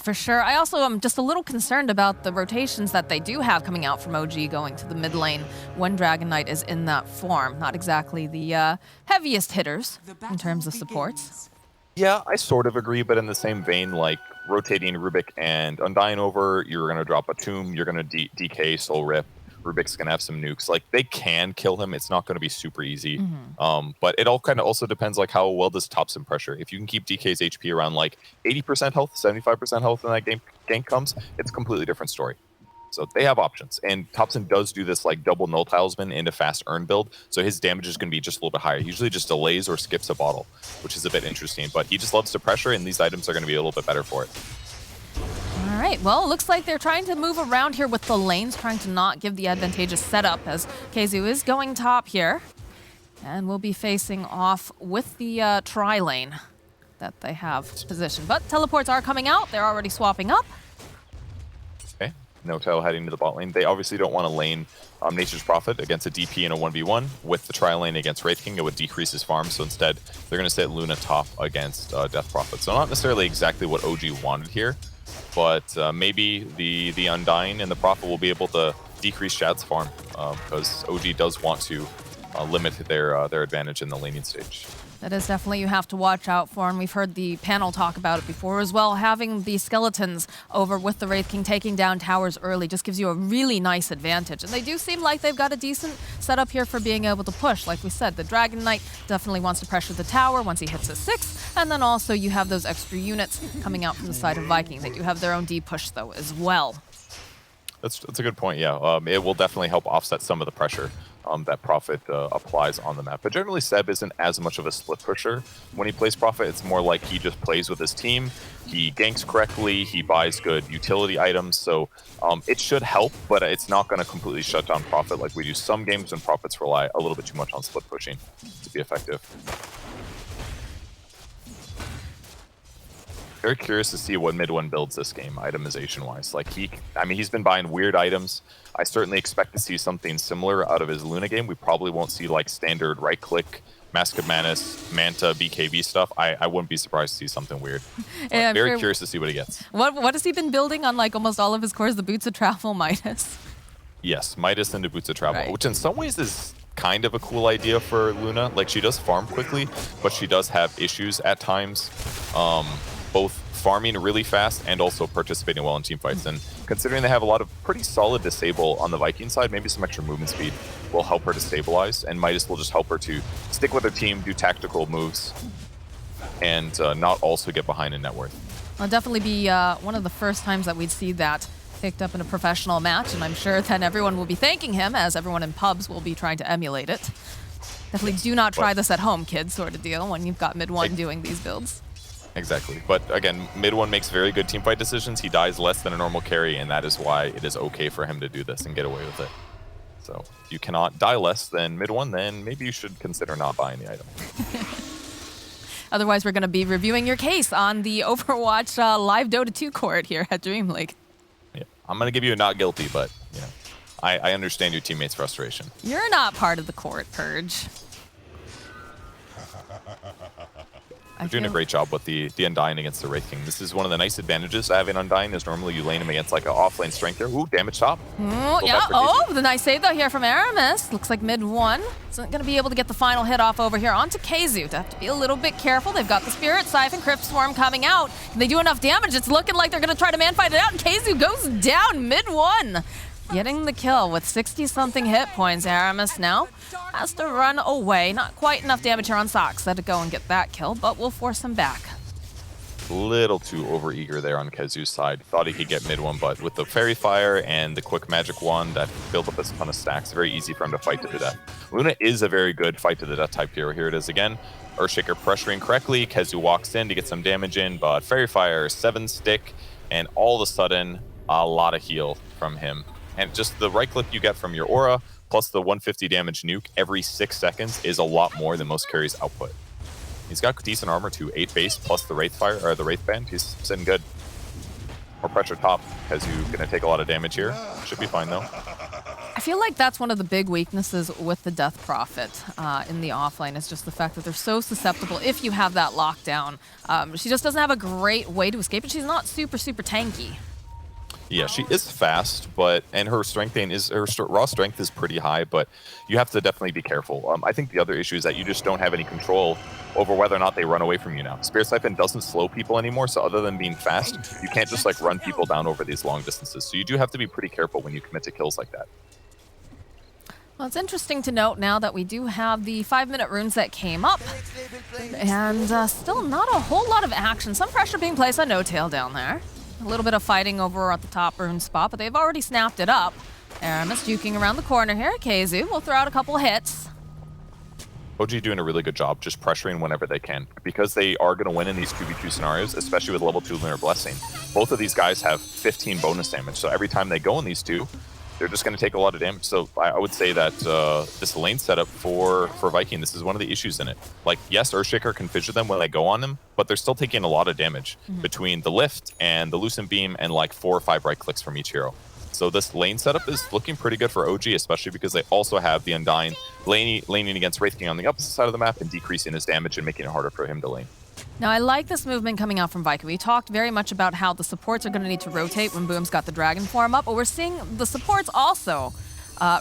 For sure. I also am just a little concerned about the rotations that they do have coming out from OG going to the mid lane when Dragon Knight is in that form. Not exactly the heaviest hitters in terms of supports. Yeah, I sort of agree, but in the same vein, like rotating Rubik and Undying over, you're going to drop a Tomb, you're going to DK, Soul Rip. Rubik's going to have some nukes. Like, they can kill him. It's not going to be super easy. But it all kind of also depends, like, how well does Topson pressure. If you can keep DK's HP around, like, 80% health, 75% health when that gank comes, it's a completely different story. So they have options. And Topson does do this, like, double Null Talisman into fast earn build, so his damage is going to be just a little bit higher. He usually just delays or skips a bottle, which is a bit interesting. But he just loves to pressure, and these items are going to be a little bit better for it. All right, well, it looks like they're trying to move around here with the lanes, trying to not give the advantageous setup as KheZu is going top here. And we'll be facing off with the tri-lane that they have positioned. But teleports are coming out. They're already swapping up. Okay, No-Tail heading to the bot lane. They obviously don't want to lane Nature's Prophet against a DP in a 1v1. With the tri-lane against Wraith King, it would decrease his farm, so instead they're going to sit Luna top against Death Prophet. So not necessarily exactly what OG wanted here, but maybe the Undying and the Prophet will be able to decrease Shad's farm, because OG does want to limit their advantage in the laning stage. That is definitely you have to watch out for, and we've heard the panel talk about it before as well. Having the skeletons over with the Wraith King taking down towers early just gives you a really nice advantage. And they do seem like they've got a decent setup here for being able to push. Like we said, the Dragon Knight definitely wants to pressure the tower once he hits a 6, and then also you have those extra units coming out from the side of ViKin. They do have their own D push though as well. That's a good point, yeah. It will definitely help offset some of the pressure that Prophet applies on the map. But generally, Seb isn't as much of a split pusher. When he plays Prophet, it's more like he just plays with his team. He ganks correctly, he buys good utility items, so it should help, but it's not going to completely shut down Prophet like we do some games when Prophets rely a little bit too much on split pushing to be effective. Very curious to see what mid one builds this game, itemization wise. Like he's been buying weird items. I certainly expect to see something similar out of his Luna game. We probably won't see like standard right click, Mask of Manus, Manta, BKB stuff. I wouldn't be surprised to see something weird. Yeah, very curious to see what he gets. What has he been building on like almost all of his cores? The Boots of Travel Midas. Yes, Midas into Boots of Travel, right. Which in some ways is kind of a cool idea for Luna. Like she does farm quickly, but she does have issues at times. Both farming really fast and also participating well in team fights. And considering they have a lot of pretty solid disable on the ViKin side, maybe some extra movement speed will help her to stabilize, and Midas will just help her to stick with her team, do tactical moves, and not also get behind in net worth. It'll definitely be one of the first times that we'd see that picked up in a professional match, and I'm sure then everyone will be thanking him, as everyone in pubs will be trying to emulate it. Definitely do not try this at home, kids, sort of deal, when you've got mid one doing these builds. Exactly. But again, mid one makes very good teamfight decisions. He dies less than a normal carry, and that is why it is okay for him to do this and get away with it. So if you cannot die less than mid one, then maybe you should consider not buying the item. Otherwise, we're going to be reviewing your case on the Overwatch live Dota 2 court here at DreamLeague. Yeah, I'm going to give you a not guilty, but you know, I understand your teammates' frustration. You're not part of the court, Purge. They're doing a great job with the Undying against the Wraith King. This is one of the nice advantages of having Undying, is normally you lane him against like an off-lane strength here. Ooh, damage top. Ooh, yeah, oh, the nice save though here from Aramis. Looks like mid one isn't going to be able to get the final hit off over here onto KheZu. To have to be a little bit careful. They've got the Spirit Siphon, Crypt Swarm coming out. Can they do enough damage? It's looking like they're going to try to man-fight it out, and KheZu goes down mid one. Getting the kill with 60-something hit points. Aramis now has to run away. Not quite enough damage here on Sox to go and get that kill, but we'll force him back. A little too overeager there on KheZu's side. Thought he could get mid one, but with the Fairy Fire and the quick magic wand that built up a ton of stacks, very easy for him to fight to the death. Luna is a very good fight to the death type hero. Here it is again. Earthshaker pressuring correctly. KheZu walks in to get some damage in, but Fairy Fire, 7 stick, and all of a sudden, a lot of heal from him. And just the right click you get from your aura, plus the 150 damage nuke every 6 seconds is a lot more than most carries output. He's got decent armor too, 8 base plus the Wraith Fire or the Wraith Band. He's sitting good. More pressure top, because you're gonna take a lot of damage here. Should be fine though. I feel like that's one of the big weaknesses with the Death Prophet in the offlane, is just the fact that they're so susceptible if you have that lockdown. She just doesn't have a great way to escape, and she's not super tanky. Yeah, she is fast, and her strength raw strength is pretty high, but you have to definitely be careful. I think the other issue is that you just don't have any control over whether or not they run away from you now. Spirit Siphon doesn't slow people anymore, so other than being fast, you can't just like run people down over these long distances. So you do have to be pretty careful when you commit to kills like that. Well, it's interesting to note now that we do have the 5-minute runes that came up, and still not a whole lot of action. Some pressure being placed on No Tail down there. A little bit of fighting over at the top rune spot, but they've already snapped it up. Aramis juking around the corner here. KheZu will throw out a couple hits. OG doing a really good job just pressuring whenever they can, because they are going to win in these 2v2 scenarios, especially with level 2 Lunar Blessing. Both of these guys have 15 bonus damage, so every time they go in these two, they're just going to take a lot of damage. So I would say that this lane setup for ViKin, this is one of the issues in it. Like, yes, Earthshaker can fissure them when they go on them, but they're still taking a lot of damage between the lift and the Lucent Beam and like 4 or 5 right clicks from each hero. So this lane setup is looking pretty good for OG, especially because they also have the Undying laning against Wraith King on the opposite side of the map and decreasing his damage and making it harder for him to lane. Now, I like this movement coming out from ViKin. We talked very much about how the supports are going to need to rotate when Boom's got the Dragon form up, but we're seeing the supports also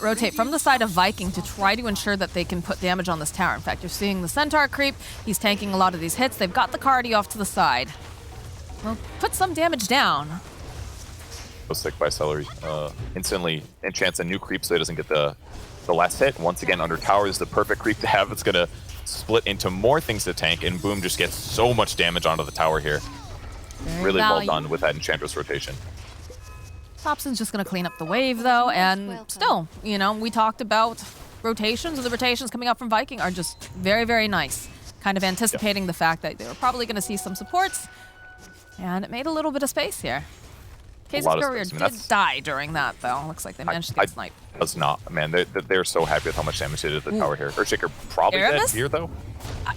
rotate from the side of ViKin to try to ensure that they can put damage on this tower. In fact, you're seeing the Centaur creep. He's tanking a lot of these hits. They've got the Cardi off to the side. Well, put some damage down. So sick by Celery. Instantly enchants a new creep so he doesn't get the last hit. Once again, under tower is the perfect creep to have. It's going to split into more things to tank, and Boom just gets so much damage onto the tower here. Really well done with that Enchantress rotation. Thompson's just going to clean up the wave, though, and still, you know, we talked about rotations, and the rotations coming up from ViKin are just very nice. Kind of anticipating the fact that they were probably going to see some supports, and it made a little bit of space here. KheZu's Courier did die during that, though. Looks like they managed to get sniped. Does not, man. They're so happy with how much damage they did to the tower here. Earthshaker probably dead here, though.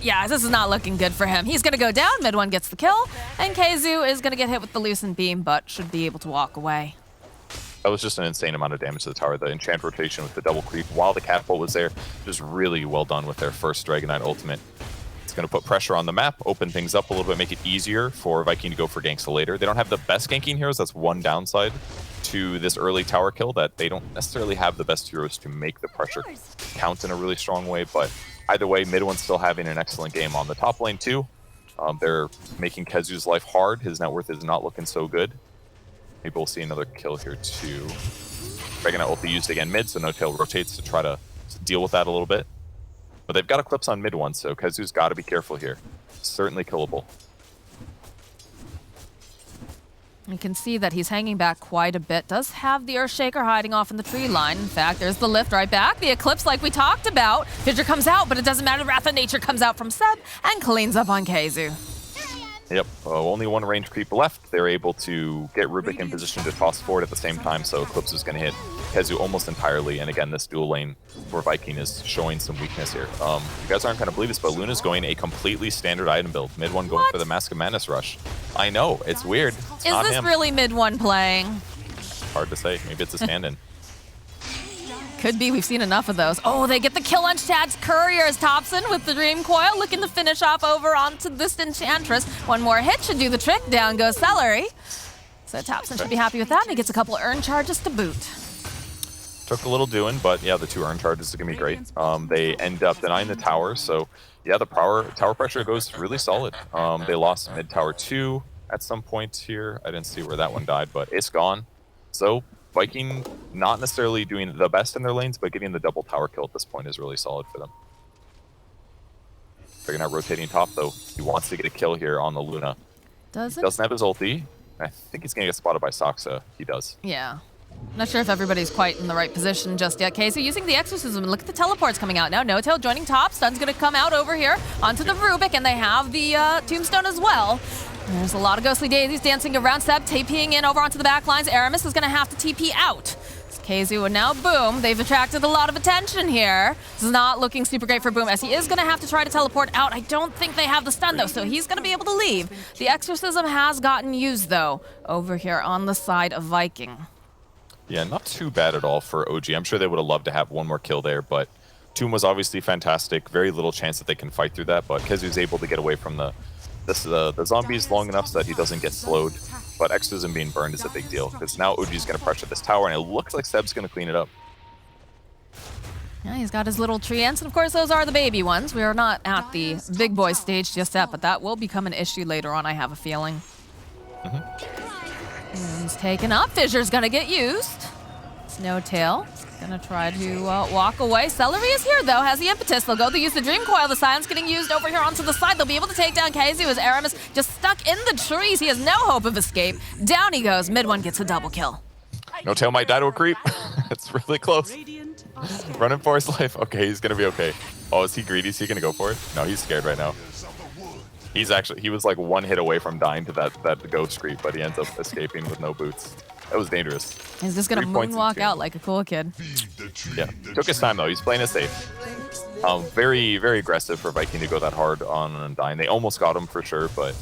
Yeah, this is not looking good for him. He's going to go down. Mid one gets the kill, and KheZu is going to get hit with the Lucent Beam, but should be able to walk away. That was just an insane amount of damage to the tower. The enchant rotation with the double creep while the catapult was there, just really well done with their first Dragon Knight ultimate. It's going to put pressure on the map, open things up a little bit, make it easier for ViKin to go for ganks later. They don't have the best ganking heroes. That's one downside to this early tower kill, that they don't necessarily have the best heroes to make the pressure count in a really strong way. But either way, mid one's still having an excellent game on the top lane too. They're making KheZu's life hard. His net worth is not looking so good. Maybe we'll see another kill here too. Dragon Knight ulti used again mid, so No Tail rotates to try to deal with that a little bit. But they've got Eclipse on mid one, so KheZu's got to be careful here. Certainly killable. You can see that he's hanging back quite a bit. Does have the Earthshaker hiding off in the tree line. In fact, there's the lift right back. The Eclipse, like we talked about. Fissure comes out, but it doesn't matter. Wrath of Nature comes out from Seb and cleans up on KheZu. Yep, only one range creep left. They're able to get Rubik in position to toss forward at the same time, so Eclipse is going to hit KheZu almost entirely. And again, this dual lane for ViKin is showing some weakness here. You guys aren't going to believe this, but Luna's going a completely standard item build. Mid one going for the Mask of Madness rush. I know, it's weird. It's is not this him. really mid one playing? Hard to say. Maybe it's a stand-in. Could be. We've seen enough of those. Oh, they get the kill on Chad's Courier as Thompson with the Dream Coil looking to finish off over onto this Enchantress. One more hit should do the trick. Down goes Celery. So Thompson should be happy with that, and he gets a couple of earn charges to boot. Took a little doing, but yeah, the 2 earn charges are going to be great. They end up denying the tower, so yeah, the tower pressure goes really solid. They lost mid tower 2 at some point here. I didn't see where that one died, but it's gone. So ViKin not necessarily doing the best in their lanes, but getting the double tower kill at this point is really solid for them. They're not rotating top, though. He wants to get a kill here on the Luna. Doesn't have his ulti. I think he's going to get spotted by Saksa. He does. Yeah. Not sure if everybody's quite in the right position just yet. KheZu using the Exorcism. Look at the teleports coming out now. No Tail joining top. Stun's going to come out over here onto the Rubik, and they have the Tombstone as well. There's a lot of ghostly daisies dancing around. Seb TPing in over onto the back lines. Aramis is going to have to TP out. It's KheZu and now Boom. They've attracted a lot of attention here. This is not looking super great for Boom, as he is going to have to try to teleport out. I don't think they have the stun, though, so he's going to be able to leave. The Exorcism has gotten used, though, over here on the side of ViKin. Yeah, not too bad at all for OG. I'm sure they would have loved to have one more kill there, but Tomb was obviously fantastic. Very little chance that they can fight through that, but Kezu's able to get away from the zombies long enough so that he doesn't get slowed. But Exorcism being burned is a big deal, because now OG's going to pressure this tower, and it looks like Seb's going to clean it up. Yeah, he's got his little tree ants, and of course those are the baby ones. We are not at the big boy stage just yet, but that will become an issue later on, I have a feeling. He's taken up. Fissure's gonna get used. Snowtail gonna try to walk away. Celery is here though, has the impetus. They'll go to use the Dream Coil. The silence getting used over here onto the side. They'll be able to take down KZ as Aramis just stuck in the trees. He has no hope of escape. Down he goes. Mid one gets a double kill. No tail might die to a creep. It's really close. Running for his life. Okay, he's gonna be okay. Oh, is he greedy? Is he gonna go for it? No, he's scared right now. He was like one hit away from dying to that ghost creep, but he ends up escaping with no boots. That was dangerous. He's just gonna moonwalk out like a cool kid. Yeah, took his time though. He's playing it safe. Very, very aggressive for ViKin to go that hard on Undyne. They almost got him for sure, but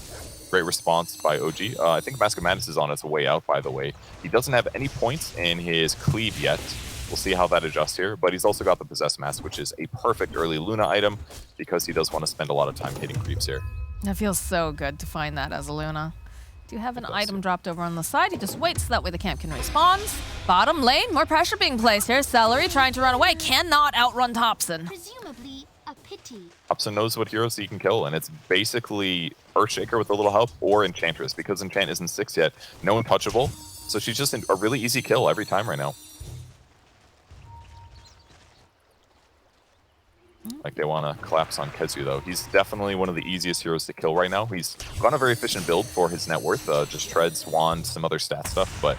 great response by OG. I think Mask of Madness is on its way out, by the way. He doesn't have any points in his cleave yet. We'll see how that adjusts here, but he's also got the Possess Mask, which is a perfect early Luna item because he does want to spend a lot of time hitting creeps here. That feels so good to find that as a Luna. Do you have an item dropped over on the side? He just waits so that way the camp can respawn. Bottom lane, more pressure being placed here. Celery trying to run away, cannot outrun Thompson. Presumably a pity. Thompson knows what heroes he can kill, and it's basically Earthshaker with a little help or Enchantress, because Enchant isn't 6 yet. No untouchable, so she's just a really easy kill every time right now. Like they want to collapse on Kezu though. He's definitely one of the easiest heroes to kill right now. He's got a very efficient build for his net worth, just treads, wand, some other stat stuff, but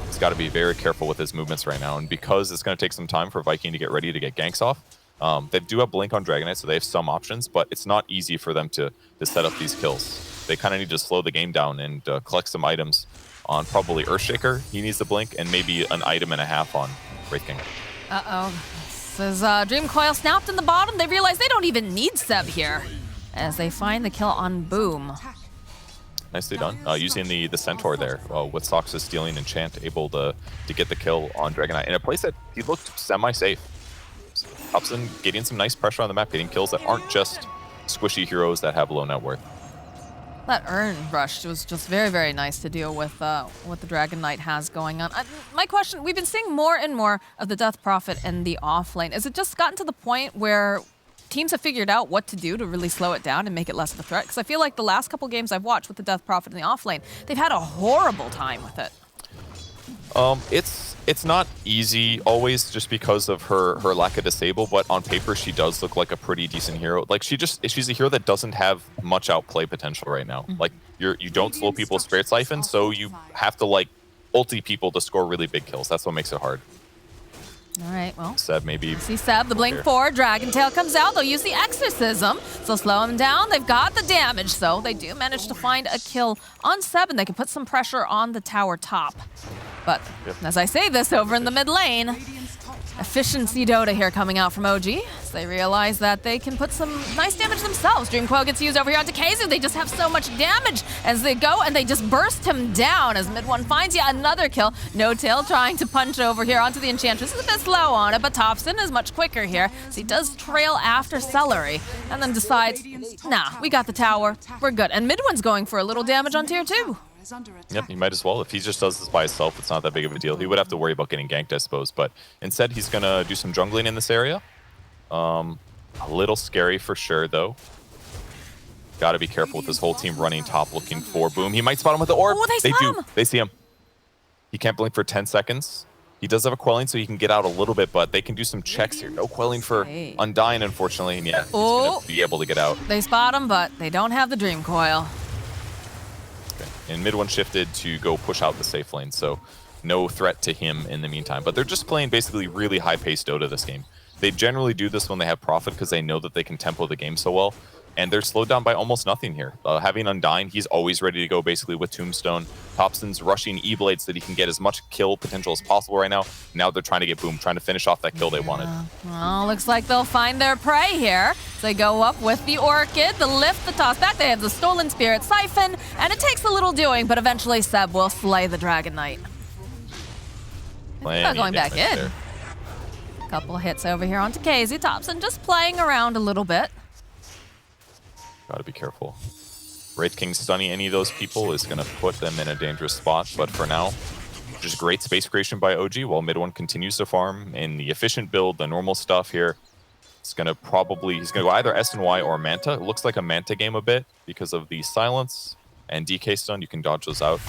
he's got to be very careful with his movements right now. And because it's going to take some time for ViKin to get ready to get ganks off, they do have Blink on Dragon Knight, so they have some options, but it's not easy for them to set up these kills. They kind of need to slow the game down and collect some items on probably Earthshaker. He needs the Blink, and maybe an item and a half on Wraith King. Uh-oh. This is Dream Coil snapped in the bottom. They realize they don't even need Seb here as they find the kill on Boom. Nicely done. Using the Centaur there with Sox's stealing Enchant, able to get the kill on Dragon Knight in a place that he looked semi-safe. Thompson getting some nice pressure on the map, getting kills that aren't just squishy heroes that have low net worth. That Urn Rush was just very, very nice to deal with what the Dragon Knight has going on. My question, we've been seeing more and more of the Death Prophet in the off lane. Is it just gotten to the point where teams have figured out what to do to really slow it down and make it less of a threat? Because I feel like the last couple games I've watched with the Death Prophet in the off lane, they've had a horrible time with it. It's not easy always just because of her lack of disable, but on paper she does look like a pretty decent hero. Like she's a hero that doesn't have much outplay potential right now. Like you don't slow people's Spirit Siphon, so you have to like ulti people to score really big kills. That's what makes it hard. All right, well. Seb maybe. See Seb, the Blink 4, Dragon Tail comes out. They'll use the Exorcism, so slow him down. They've got the damage, so they do manage to find a kill on Seb, and they can put some pressure on the tower top. But as I say this, over in the mid lane, efficiency Dota here coming out from OG. As they realize that they can put some nice damage themselves. Dream Coil gets used over here onto KZ. They just have so much damage as they go, and they just burst him down as mid one finds yet another kill. No Tail trying to punch over here onto the Enchantress. Is a bit slow on it, but Thompson is much quicker here. So he does trail after Celery, and then decides, nah, we got the tower. We're good. And mid one's going for a little damage on tier 2. Yep, he might as well. If he just does this by himself, it's not that big of a deal. He would have to worry about getting ganked, I suppose. But instead, he's going to do some jungling in this area. A little scary for sure, though. Got to be careful with this whole team running top looking for Boom. He might spot him with the orb. Oh, they do. They see him. He can't blink for 10 seconds. He does have a quelling, so he can get out a little bit, but they can do some checks here. No quelling for Undyne, unfortunately. And yeah, he's going to be able to get out. They spot him, but they don't have the Dream Coil. And mid one shifted to go push out the safe lane, so no threat to him in the meantime. But they're just playing basically really high-paced Dota this game. They generally do this when they have Prophet because they know that they can tempo the game so well. And they're slowed down by almost nothing here. Having Undyne, he's always ready to go basically with Tombstone. Thompson's rushing E-Blade so that he can get as much kill potential as possible right now. Now they're trying to get Boom, trying to finish off that kill they wanted. Well, looks like they'll find their prey here. So they go up with the Orchid, the lift, the toss back. They have the Stolen Spirit Siphon, and it takes a little doing, but eventually Seb will slay the Dragon Knight. Plenty going of back damage in. there. Couple hits over here onto KZ. Thompson just playing around a little bit. Gotta be careful. Wraith King stunning any of those people is gonna put them in a dangerous spot, but for now, just great space creation by OG while mid one continues to farm in the efficient build, the normal stuff here. It's gonna he's gonna go either S and Y or Manta. It looks like a Manta game a bit because of the silence and DK stun. You can dodge those out.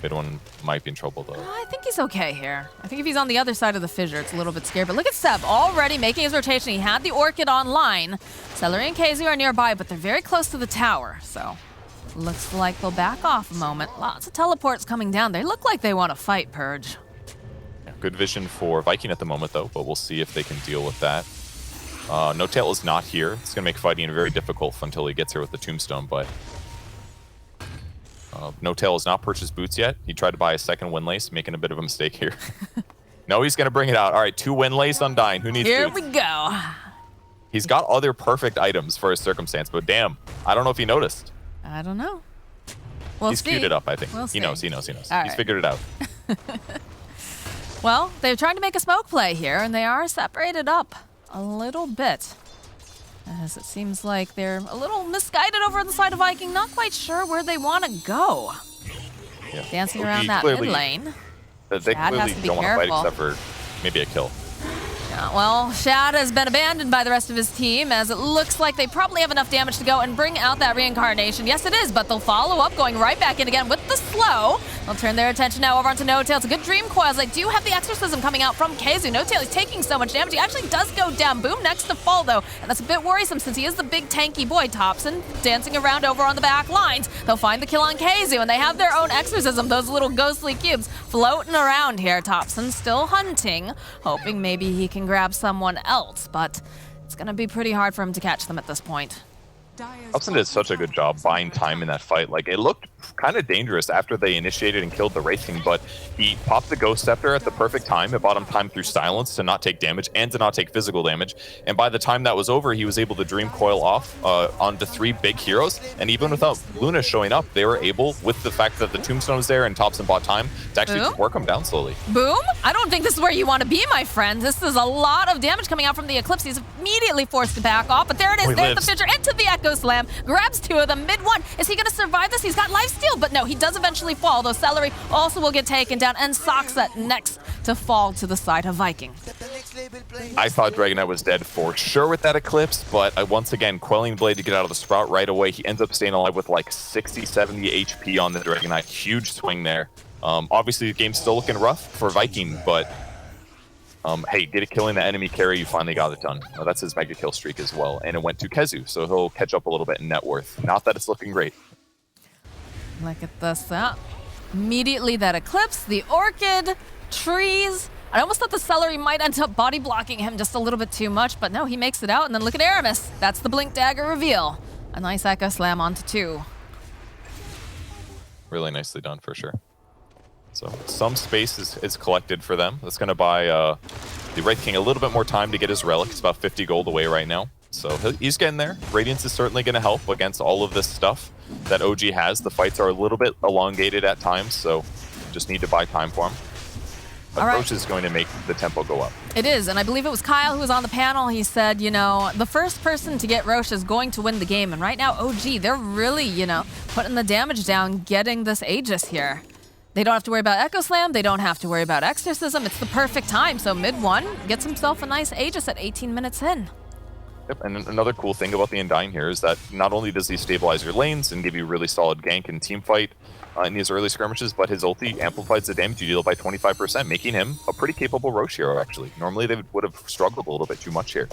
Mid one might be in trouble though. I think he's okay here. I think if he's on the other side of the fissure, it's a little bit scary. But look at Seb already making his rotation. He had the Orchid online. Celery and KZ are nearby, but they're very close to the tower. So looks like they'll back off a moment. Lots of teleports coming down. They look like they want to fight, Purge. Yeah, good vision for ViKin at the moment though, but we'll see if they can deal with that. No Tail is not here. It's gonna make fighting very difficult until he gets here with the Tombstone, but No Tail has not purchased boots yet. He tried to buy a second Windlace, making a bit of a mistake here. No, he's going to bring it out. All right, 2 Windlace Undying. Who needs Here boots? we go. He's got other perfect items for his circumstance, but damn, I don't know if he noticed. I don't know. We'll He's see. queued it up, I think. We'll He knows. see. All He's right. Figured it out. Well, they're trying to make a smoke play here, and they are separated up a little bit. As it seems like they're a little misguided over on the side of ViKin, not quite sure where they want to go. Yeah. Dancing OG around that clearly- mid lane. They Shad has clearly to be don't want to fight careful. except for maybe a kill. Yeah, well, Shad has been abandoned by the rest of his team, as it looks like they probably have enough damage to go and bring out that reincarnation. Yes, it is, but they'll follow up, going right back in again with the slow. They'll turn their attention now over onto No Tail. It's a good dream coils. They do have the exorcism coming out from KZ. No Tail is taking so much damage. He actually does go down. Boom next to fall, though, and that's a bit worrisome since he is the big tanky boy. Thompson dancing around over on the back lines. They'll find the kill on KZ, and they have their own exorcism, those little ghostly cubes floating around here. Thompson still hunting, hoping maybe he can grab someone else, but it's going to be pretty hard for him to catch them at this point. Thompson did such a good job buying time in that fight. Like, it looked kind of dangerous after they initiated and killed the Wraith King, but he popped the Ghost Scepter at the perfect time. It bought him time through silence to not take damage and to not take physical damage. And by the time that was over, he was able to Dream Coil off onto 3 big heroes. And even without Luna showing up, they were able, with the fact that the Tombstone was there and Thompson bought time, to actually Boom. work him down slowly. Boom! I don't think this is where you want to be, my friend. This is a lot of damage coming out from the Eclipse. He's immediately forced to back off, but there it is. Oh, he There's the lives. Fissure into the Echo Slam. Grabs 2 of them. Mid one. Is he going to survive this? He's got lifesteal, but no, he does eventually fall, though Celery also will get taken down, and Sockset next to fall to the side of ViKin. I thought Dragonite was dead for sure with that Eclipse, but once again, Quelling Blade to get out of the Sprout right away. He ends up staying alive with like 60, 70 HP on the Dragonite. Huge swing there. Obviously, the game's still looking rough for ViKin, but hey, get it killing the enemy carry, you finally got it done. That's his mega kill streak as well, and it went to Kezu, so he'll catch up a little bit in net worth. Not that it's looking great. Look at this. Immediately that Eclipse, the Orchid, trees. I almost thought the Celery might end up body blocking him just a little bit too much, but no, he makes it out. And then look at Aramis. That's the Blink Dagger reveal. A nice Echo Slam onto 2. Really nicely done for sure. So some space is collected for them. That's going to buy the Wraith King a little bit more time to get his relic. It's about 50 gold away right now. So he's getting there. Radiance is certainly going to help against all of this stuff that OG has. The fights are a little bit elongated at times, so just need to buy time for him. But All Roche is going to make the tempo go up. It is, and I believe it was Kyle who was on the panel. He said, you know, the first person to get Roche is going to win the game. And right now, OG, they're really, you know, putting the damage down, getting this Aegis here. They don't have to worry about Echo Slam. They don't have to worry about Exorcism. It's the perfect time. So mid one gets himself a nice Aegis at 18 minutes in. Yep, and another cool thing about the Undying here is that not only does he stabilize your lanes and give you really solid gank and team fight in these early skirmishes, but his ulti amplifies the damage you deal by 25%, making him a pretty capable Roche hero, actually. Normally they would have struggled a little bit too much here.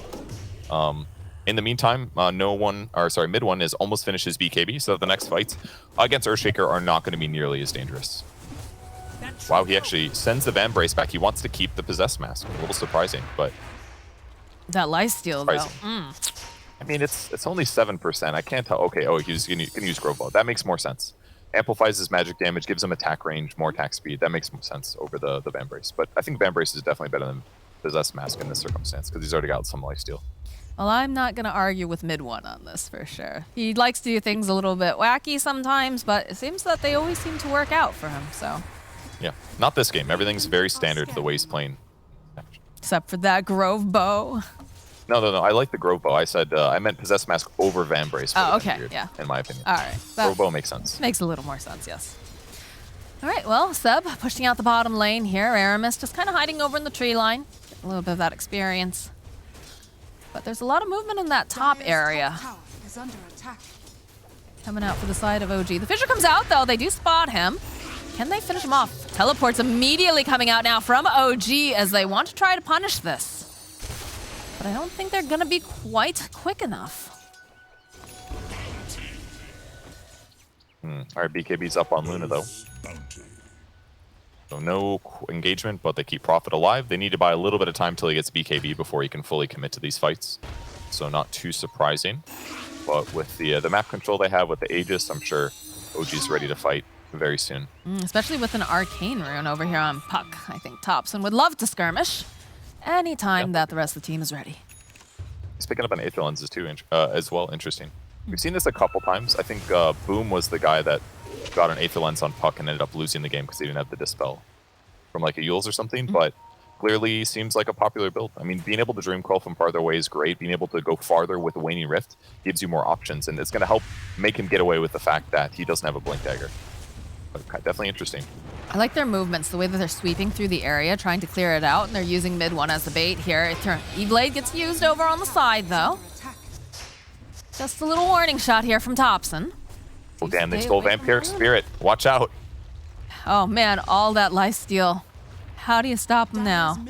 In the meantime, mid one is almost finished his BKB, so the next fights against Earthshaker are not going to be nearly as dangerous. Wow, he actually sends the Van Brace back. He wants to keep the Possessed Mask. A little surprising, but... That lifesteal, though. Surprising. I mean, it's only 7%. I can't tell. Okay, he's going to use Grove Bow. That makes more sense. Amplifies his magic damage, gives him attack range, more attack speed. That makes more sense over the Van Brace. But I think Van Brace is definitely better than Possessed Mask in this circumstance because he's already got some lifesteal. Well, I'm not going to argue with mid one on this for sure. He likes to do things a little bit wacky sometimes, but it seems that they always seem to work out for him, so... Yeah, not this game. Everything's very standard the way he's playing. Except for that Grove bow. No. I like the Grove bow. I said I meant Possess Mask over Vambrace. Oh, okay, yeah. In my opinion. All right. Grove bow makes sense. Makes a little more sense, yes. All right, well, Seb pushing out the bottom lane here. Aramis just kind of hiding over in the tree line. Getting a little bit of that experience. But there's a lot of movement in that top area. Coming out for the side of OG. The Fissure comes out, though. They do spot him. Can they finish him off? Teleports immediately coming out now from OG as they want to try to punish this. But I don't think they're going to be quite quick enough. All right, BKB's up on Luna, though. So no engagement, but they keep Prophet alive. They need to buy a little bit of time till he gets BKB before he can fully commit to these fights. So not too surprising. But with the map control they have with the Aegis, I'm sure OG's ready to fight very soon. Especially with an Arcane Rune over here on Puck. I think Thompson would love to skirmish anytime that the rest of the team is ready. He's picking up on Aether Lenses too, as well. Interesting. We've seen this a couple times. I think Boom was the guy that got an Aether Lens on Puck and ended up losing the game because he didn't have the Dispel from like a Yules or something, but clearly seems like a popular build. I mean, being able to Dream Coil from farther away is great. Being able to go farther with the Waning Rift gives you more options, and it's going to help make him get away with the fact that he doesn't have a Blink Dagger. But definitely interesting. I like their movements, the way that they're sweeping through the area, trying to clear it out, and they're using mid one as the bait here. E-Blade gets used over on the side, though. Just a little warning shot here from Thompson. Oh, damn, they stole Vampiric Spirit. Watch out. Oh, man, all that lifesteal. How do you stop him now? I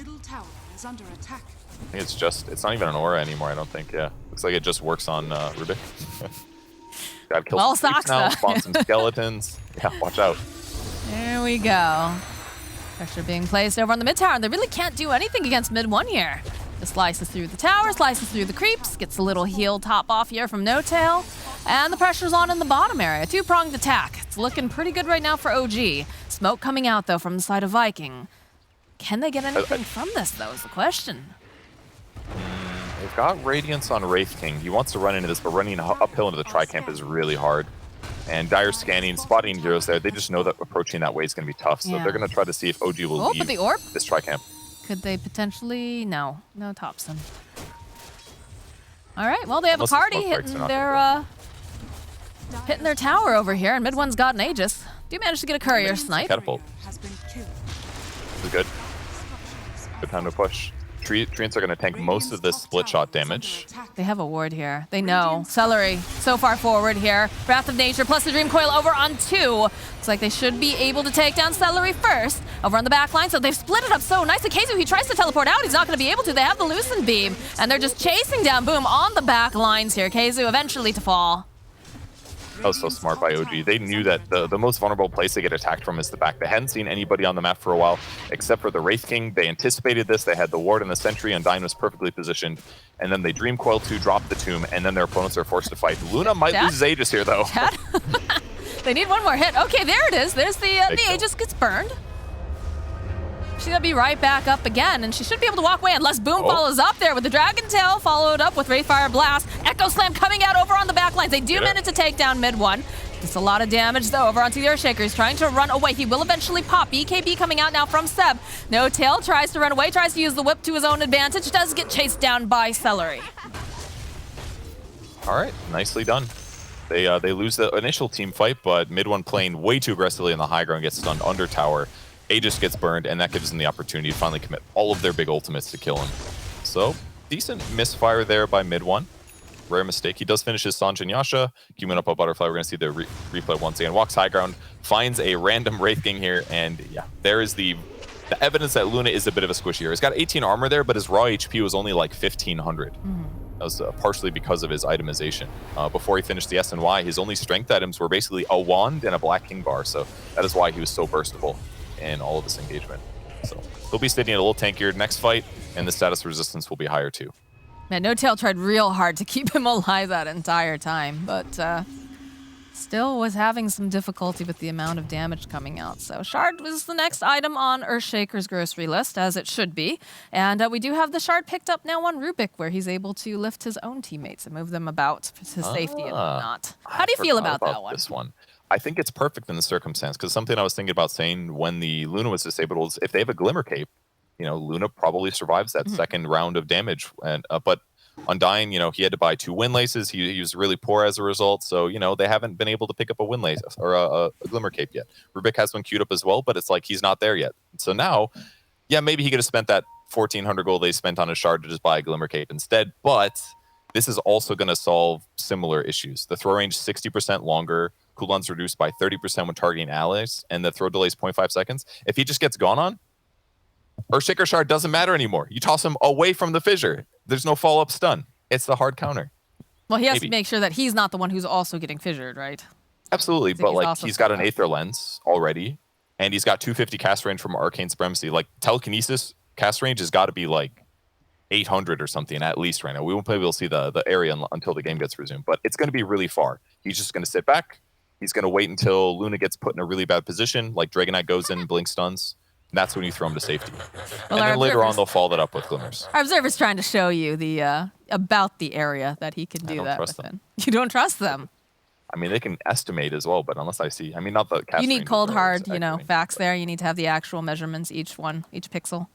think it's not even an aura anymore, I don't think, yeah. Looks like it just works on Rubik. Gotta kill Well, some creeps now, Soxa. spawn some skeletons. Yeah, watch out. There we go. Pressure being placed over on the mid tower, and they really can't do anything against mid one here. Just slices through the tower, slices through the creeps, gets a little heal top off here from No Tail, and the pressure's on in the bottom area. Two-pronged attack. It's looking pretty good right now for OG. Smoke coming out, though, from the side of ViKin. Can they get anything from this, though, is the question. They've got Radiance on Wraith King. He wants to run into this, but running uphill into the Tri-Camp is really hard. And Dire scanning, spotting heroes there. They just know that approaching that way is going to be tough, so they're going to try to see if OG will leave but the orb? this Tri-Camp. Could they potentially? No Thompson. All right, well, they have a party hitting their tower over here, and mid one's got an Aegis. Do manage to get a courier snipe. Catapult. This is good. Good time to push. Treants are going to tank most of this split shot damage. They have a ward here. They know. Celery so far forward here. Wrath of Nature plus the Dream Coil over on 2. Looks like they should be able to take down Celery first. Over on the back line, so they've split it up so nicely. Keizu, he tries to teleport out. He's not going to be able to. They have the Lucent Beam, and they're just chasing down Boom on the back lines here. Keizu eventually to fall. That was so smart by OG. They knew that the most vulnerable place they get attacked from is the back. They hadn't seen anybody on the map for a while, except for the Wraith King. They anticipated this. They had the ward and the sentry, and Dyne was perfectly positioned. And then they Dream Coil 2, drop the tomb, and then their opponents are forced to fight. Luna might lose his Aegis here, though. They need one more hit. Okay, there it is. There's the Aegis gets burned. She's gonna be right back up again, and she should be able to walk away unless Boom follows up there with the Dragon Tail, followed up with Wraithfire Blast. Echo Slam coming out over on the back lines. They do manage to take down mid one. Just a lot of damage, though, over onto the Earthshaker. He's trying to run away. He will eventually pop. BKB coming out now from Seb. No Tail tries to run away, tries to use the whip to his own advantage. Does get chased down by Celery. All right, nicely done. They lose the initial team fight, but mid one playing way too aggressively in the high ground, gets stunned under tower. Aegis gets burned, and that gives them the opportunity to finally commit all of their big ultimates to kill him. So, decent misfire there by mid one. Rare mistake. He does finish his Sanj and Yasha. Queuing up a Butterfly. We're going to see the replay once again. Walks high ground, finds a random Wraith King here, and yeah, there is the evidence that Luna is a bit of a squishy hero. He's got 18 armor there, but his raw HP was only like 1,500. That was partially because of his itemization. Before he finished the SNY, his only strength items were basically a wand and a Black King bar, so that is why he was so burstable in all of this engagement. So he'll be sitting a little tankier next fight, and the status resistance will be higher too. Man, No Tail tried real hard to keep him alive that entire time, but still was having some difficulty with the amount of damage coming out. So Shard was the next item on Earthshaker's grocery list, as it should be. And we do have the Shard picked up now on Rubik, where he's able to lift his own teammates and move them about to safety and whatnot. How do you feel about that one? This one. I think it's perfect in the circumstance, because something I was thinking about saying when the Luna was disabled was if they have a Glimmer Cape, Luna probably survives that second round of damage. And but Undying, he had to buy 2 Wind Laces. He was really poor as a result. So, they haven't been able to pick up a Wind Lace or a Glimmer Cape yet. Rubik has one queued up as well, but it's like he's not there yet. So now, yeah, maybe he could have spent that 1,400 gold they spent on a shard to just buy a Glimmer Cape instead. But this is also going to solve similar issues. The throw range 60% longer, cooldown's reduced by 30% when targeting allies, and the throw delay is 0.5 seconds. If he just gets gone on, Earthshaker Shard doesn't matter anymore. You toss him away from the fissure. There's no follow-up stun. It's the hard counter. Well, he has to make sure that he's not the one who's also getting fissured, right? Absolutely, but he's got an Aether Lens already, and he's got 250 cast range from Arcane Supremacy. Like, Telekinesis cast range has got to be like 800 or something at least right now. We won't be able to see the area until the game gets resumed, but it's going to be really far. He's just going to sit back. He's going to wait until Luna gets put in a really bad position, like Dragonite goes in, blink stuns. And that's when you throw him to safety. Well, and then later on, they'll follow that up with Glimmers. Our observer's trying to show you the about the area that he can do that within. You don't trust them. I mean, they can estimate as well, but unless I see, not the cast. You need cold hard, facts there. You need to have the actual measurements, each pixel.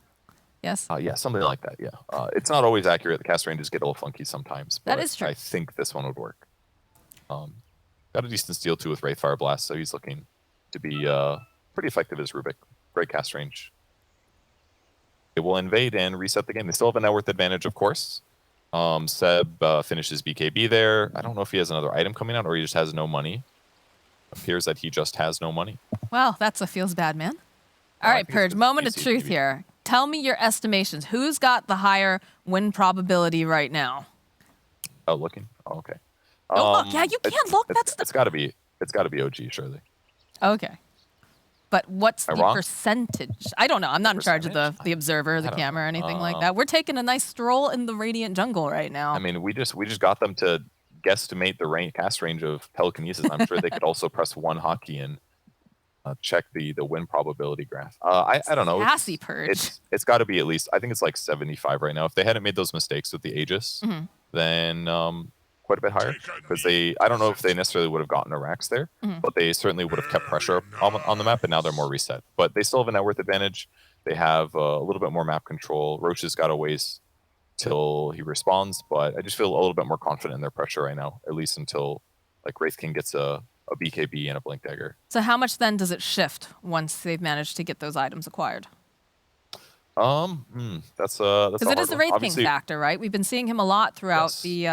Yes? Yeah, something like that, yeah. It's not always accurate. The cast ranges get a little funky sometimes. But that is true. I think this one would work. Got a decent steal, too, with Wraithfire Blast, so he's looking to be pretty effective as Rubik. Great cast range. It will invade and reset the game. They still have a net worth advantage, of course. Seb finishes BKB there. I don't know if he has another item coming out or he just has no money. Appears that he just has no money. Well, that's a feels bad, man. All right, Purge, moment of truth here. Tell me your estimations. Who's got the higher win probability right now? Oh, looking? Oh, okay. Oh, look. Yeah, you can't look. It's got to be OG, surely. Okay. But what's the percentage? I don't know. I'm not in charge of the observer, the camera, or anything like that. We're taking a nice stroll in the Radiant Jungle right now. I mean, we just got them to guesstimate the cast range of Telekinesis. I'm sure they could also press one hotkey and check the win probability graph. I don't know. Sassy Purge. It's got to be at least, I think it's like 75 right now. If they hadn't made those mistakes with the Aegis, then quite a bit higher, because I don't know if they necessarily would have gotten a Rax there, but they certainly would have kept pressure on the map, and now they're more reset. But they still have a net worth advantage. They have a little bit more map control. Roche has got a ways till he responds, but I just feel a little bit more confident in their pressure right now, at least until like Wraithkin gets a BKB and a Blink Dagger. So how much then does it shift once they've managed to get those items acquired? That's because it is the Wraith King factor, right? We've been seeing him a lot throughout the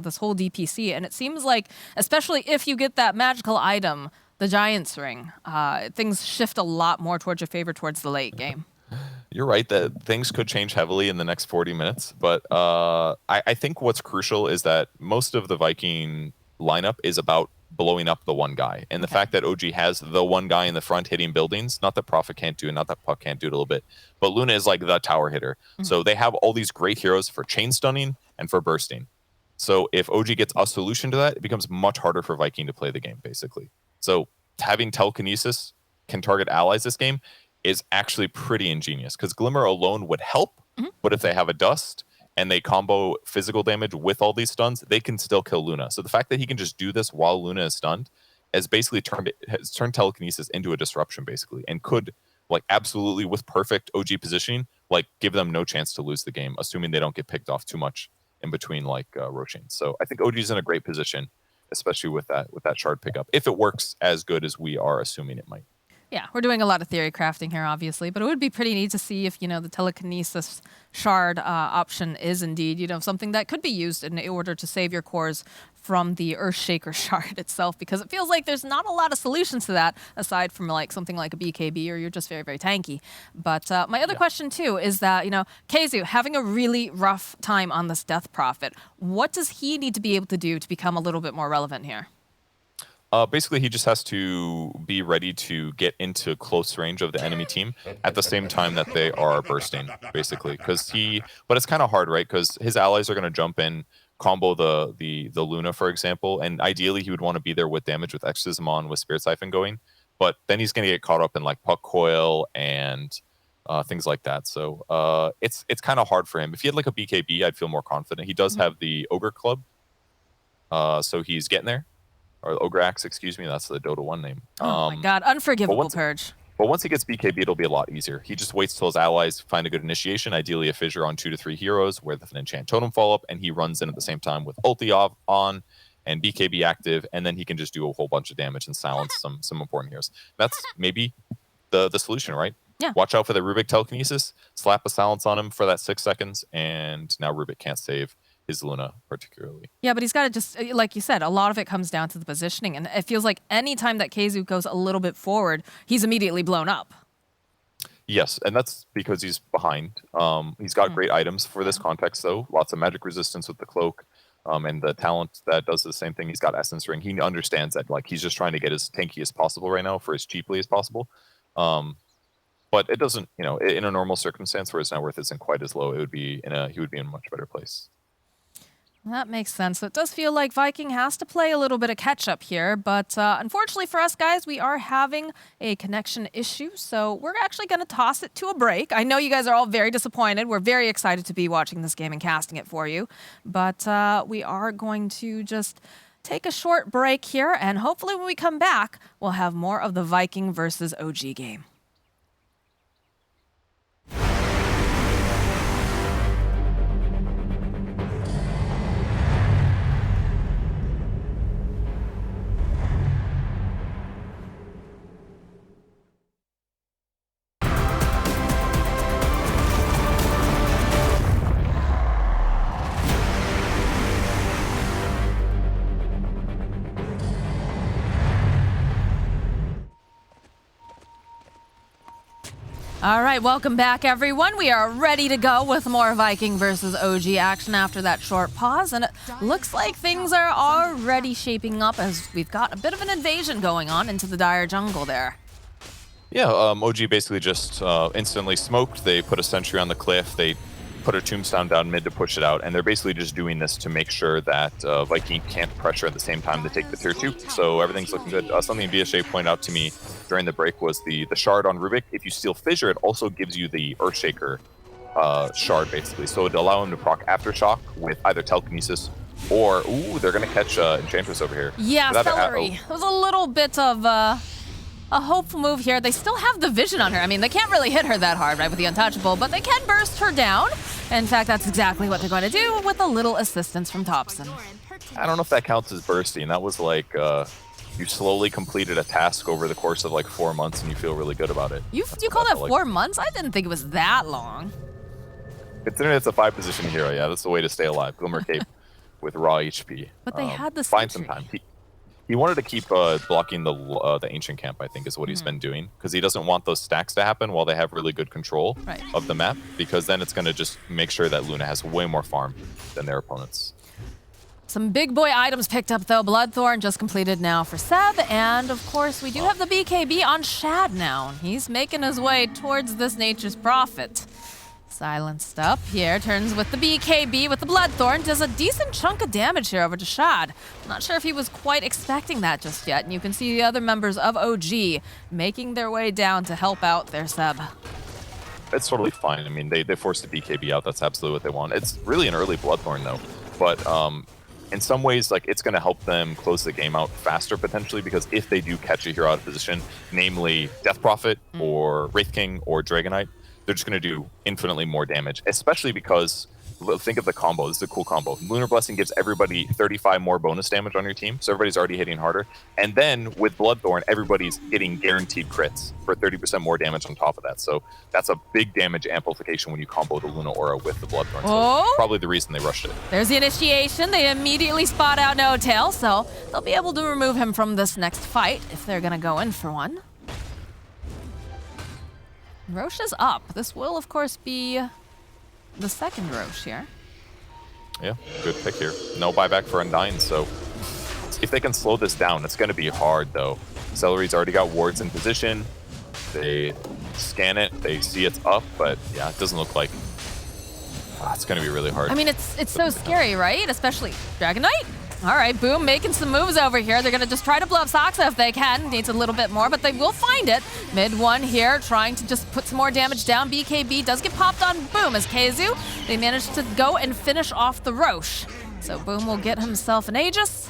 this whole DPC, and it seems like, especially if you get that magical item, the Giant's Ring, things shift a lot more towards your favor towards the late game. You're right that things could change heavily in the next 40 minutes, but I think what's crucial is that most of the Viking lineup is about blowing up the one guy. And the fact that OG has the one guy in the front hitting buildings, not that Prophet can't do it, not that Puck can't do it a little bit, but Luna is like the tower hitter. So they have all these great heroes for chain stunning and for bursting. So if OG gets a solution to that, it becomes much harder for Viking to play the game, basically. So having Telekinesis can target allies this game is actually pretty ingenious, because Glimmer alone would help, but if they have a Dust and they combo physical damage with all these stuns, they can still kill Luna. So the fact that he can just do this while Luna is stunned has basically turned Telekinesis into a disruption, basically, and could, like, absolutely, with perfect OG positioning, like, give them no chance to lose the game, assuming they don't get picked off too much in between, like, Roshan. So I think OG's in a great position, especially with that shard pickup, if it works as good as we are assuming it might. Yeah, we're doing a lot of theory crafting here, obviously, but it would be pretty neat to see if, the telekinesis shard option is indeed, something that could be used in order to save your cores from the Earthshaker shard itself, because it feels like there's not a lot of solutions to that aside from like something like a BKB, or you're just very, very tanky. But my other question too is that, Keizu having a really rough time on this Death Prophet, what does he need to be able to do to become a little bit more relevant here? Basically, he just has to be ready to get into close range of the enemy team at the same time that they are bursting, basically. But it's kind of hard, right? Because his allies are going to jump in, combo the Luna, for example, and ideally he would want to be there with damage with Exorcism on, with Spirit Siphon going. But then he's going to get caught up in like Puck Coil and things like that. So it's kind of hard for him. If he had like a BKB, I'd feel more confident. He does have the Ogre Club, so he's getting there. or Ograx, excuse me. That's the Dota 1 name. Oh my god, unforgivable purge. But once he gets BKB, it'll be a lot easier. He just waits till his allies find a good initiation, ideally a fissure on 2 to 3 heroes where the enchant totem follow-up, and he runs in at the same time with ulti on and BKB active, and then he can just do a whole bunch of damage and silence some important heroes. That's maybe the solution, right? Yeah. Watch out for the Rubik telekinesis, slap a silence on him for that 6 seconds, and now Rubik can't save his Luna particularly. Yeah, but he's got to just, like you said, a lot of it comes down to the positioning. And it feels like any time that KheZu goes a little bit forward, he's immediately blown up. Yes, and that's because he's behind. He's got great items for this context, though. Lots of magic resistance with the cloak, and the talent that does the same thing. He's got Essence Ring. He understands that like he's just trying to get as tanky as possible right now for as cheaply as possible. But it doesn't, you know, in a normal circumstance where his net worth isn't quite as low, he would be in a much better place. That makes sense. So it does feel like ViKin has to play a little bit of catch-up here, but unfortunately for us guys, we are having a connection issue, so we're actually going to toss it to a break. I know you guys are all very disappointed. We're very excited to be watching this game and casting it for you, but we are going to just take a short break here, and hopefully when we come back, we'll have more of the ViKin versus OG game. All right, welcome back, everyone. We are ready to go with more ViKin versus OG action after that short pause, and it looks like things are already shaping up as we've got a bit of an invasion going on into the dire jungle there. Yeah, OG basically just instantly smoked. They put a sentry on the cliff. They put a tombstone down mid to push it out, and they're basically just doing this to make sure that ViKin can't pressure at the same time to take the tier 2. So everything's looking good. Something BSJ pointed out to me during the break was the shard on Rubik. If you steal Fissure, it also gives you the Earthshaker shard, basically. So it'd allow him to proc Aftershock with either Telekinesis or, ooh, they're going to catch Enchantress over here. Yeah, Celery. It was a little bit of a hopeful move here. They still have the vision on her. I mean, they can't really hit her that hard, right, with the Untouchable, but they can burst her down. In fact, that's exactly what they're going to do with a little assistance from Thompson. I don't know if that counts as bursting. That was like you slowly completed a task over the course of like 4 months and you feel really good about it. You call that 4 months? I didn't think it was that long. Considering it's a 5-position hero, yeah, that's the way to stay alive. Glimmer Cape with raw HP. But they had the find some time. He wanted to keep blocking the ancient camp, I think, is what he's been doing, because he doesn't want those stacks to happen while they have really good control of the map, because then it's going to just make sure that Luna has way more farm than their opponents. Some big boy items picked up, though. Bloodthorn just completed now for Seb, and of course we do have the BKB on Shad now. He's making his way towards this Nature's Prophet. Silenced up here, turns with the BKB with the Bloodthorn, does a decent chunk of damage here over to Shad. I'm not sure if he was quite expecting that just yet, and you can see the other members of OG making their way down to help out their Seb. It's totally fine. I mean, they forced the BKB out. That's absolutely what they want. It's really an early Bloodthorn, though. But in some ways, like, it's going to help them close the game out faster, potentially, because if they do catch a hero out of position, namely Death Prophet or Wraith King or Dragonite, they're just going to do infinitely more damage, especially because, think of the combo. This is a cool combo. Lunar Blessing gives everybody 35 more bonus damage on your team, so everybody's already hitting harder. And then with Bloodthorn, everybody's getting guaranteed crits for 30% more damage on top of that. So that's a big damage amplification when you combo the Luna Aura with the Bloodthorn. So probably the reason they rushed it. There's the initiation. They immediately spot out No Tail, so they'll be able to remove him from this next fight if they're going to go in for one. Roche is up. This will, of course, be the second Roche here. Yeah, good pick here. No buyback for Undyne, so if they can slow this down, it's going to be hard, though. Celery's already got wards in position. They scan it. They see it's up, but yeah, it doesn't look like... it's going to be really hard. I mean, it's so scary, right? Especially Dragonite? All right, Boom making some moves over here. They're going to just try to blow up Saksa if they can. Needs a little bit more, but they will find it. Mid one here, trying to just put some more damage down. BKB does get popped on Boom as KheZu. They managed to go and finish off the Roche. So Boom will get himself an Aegis.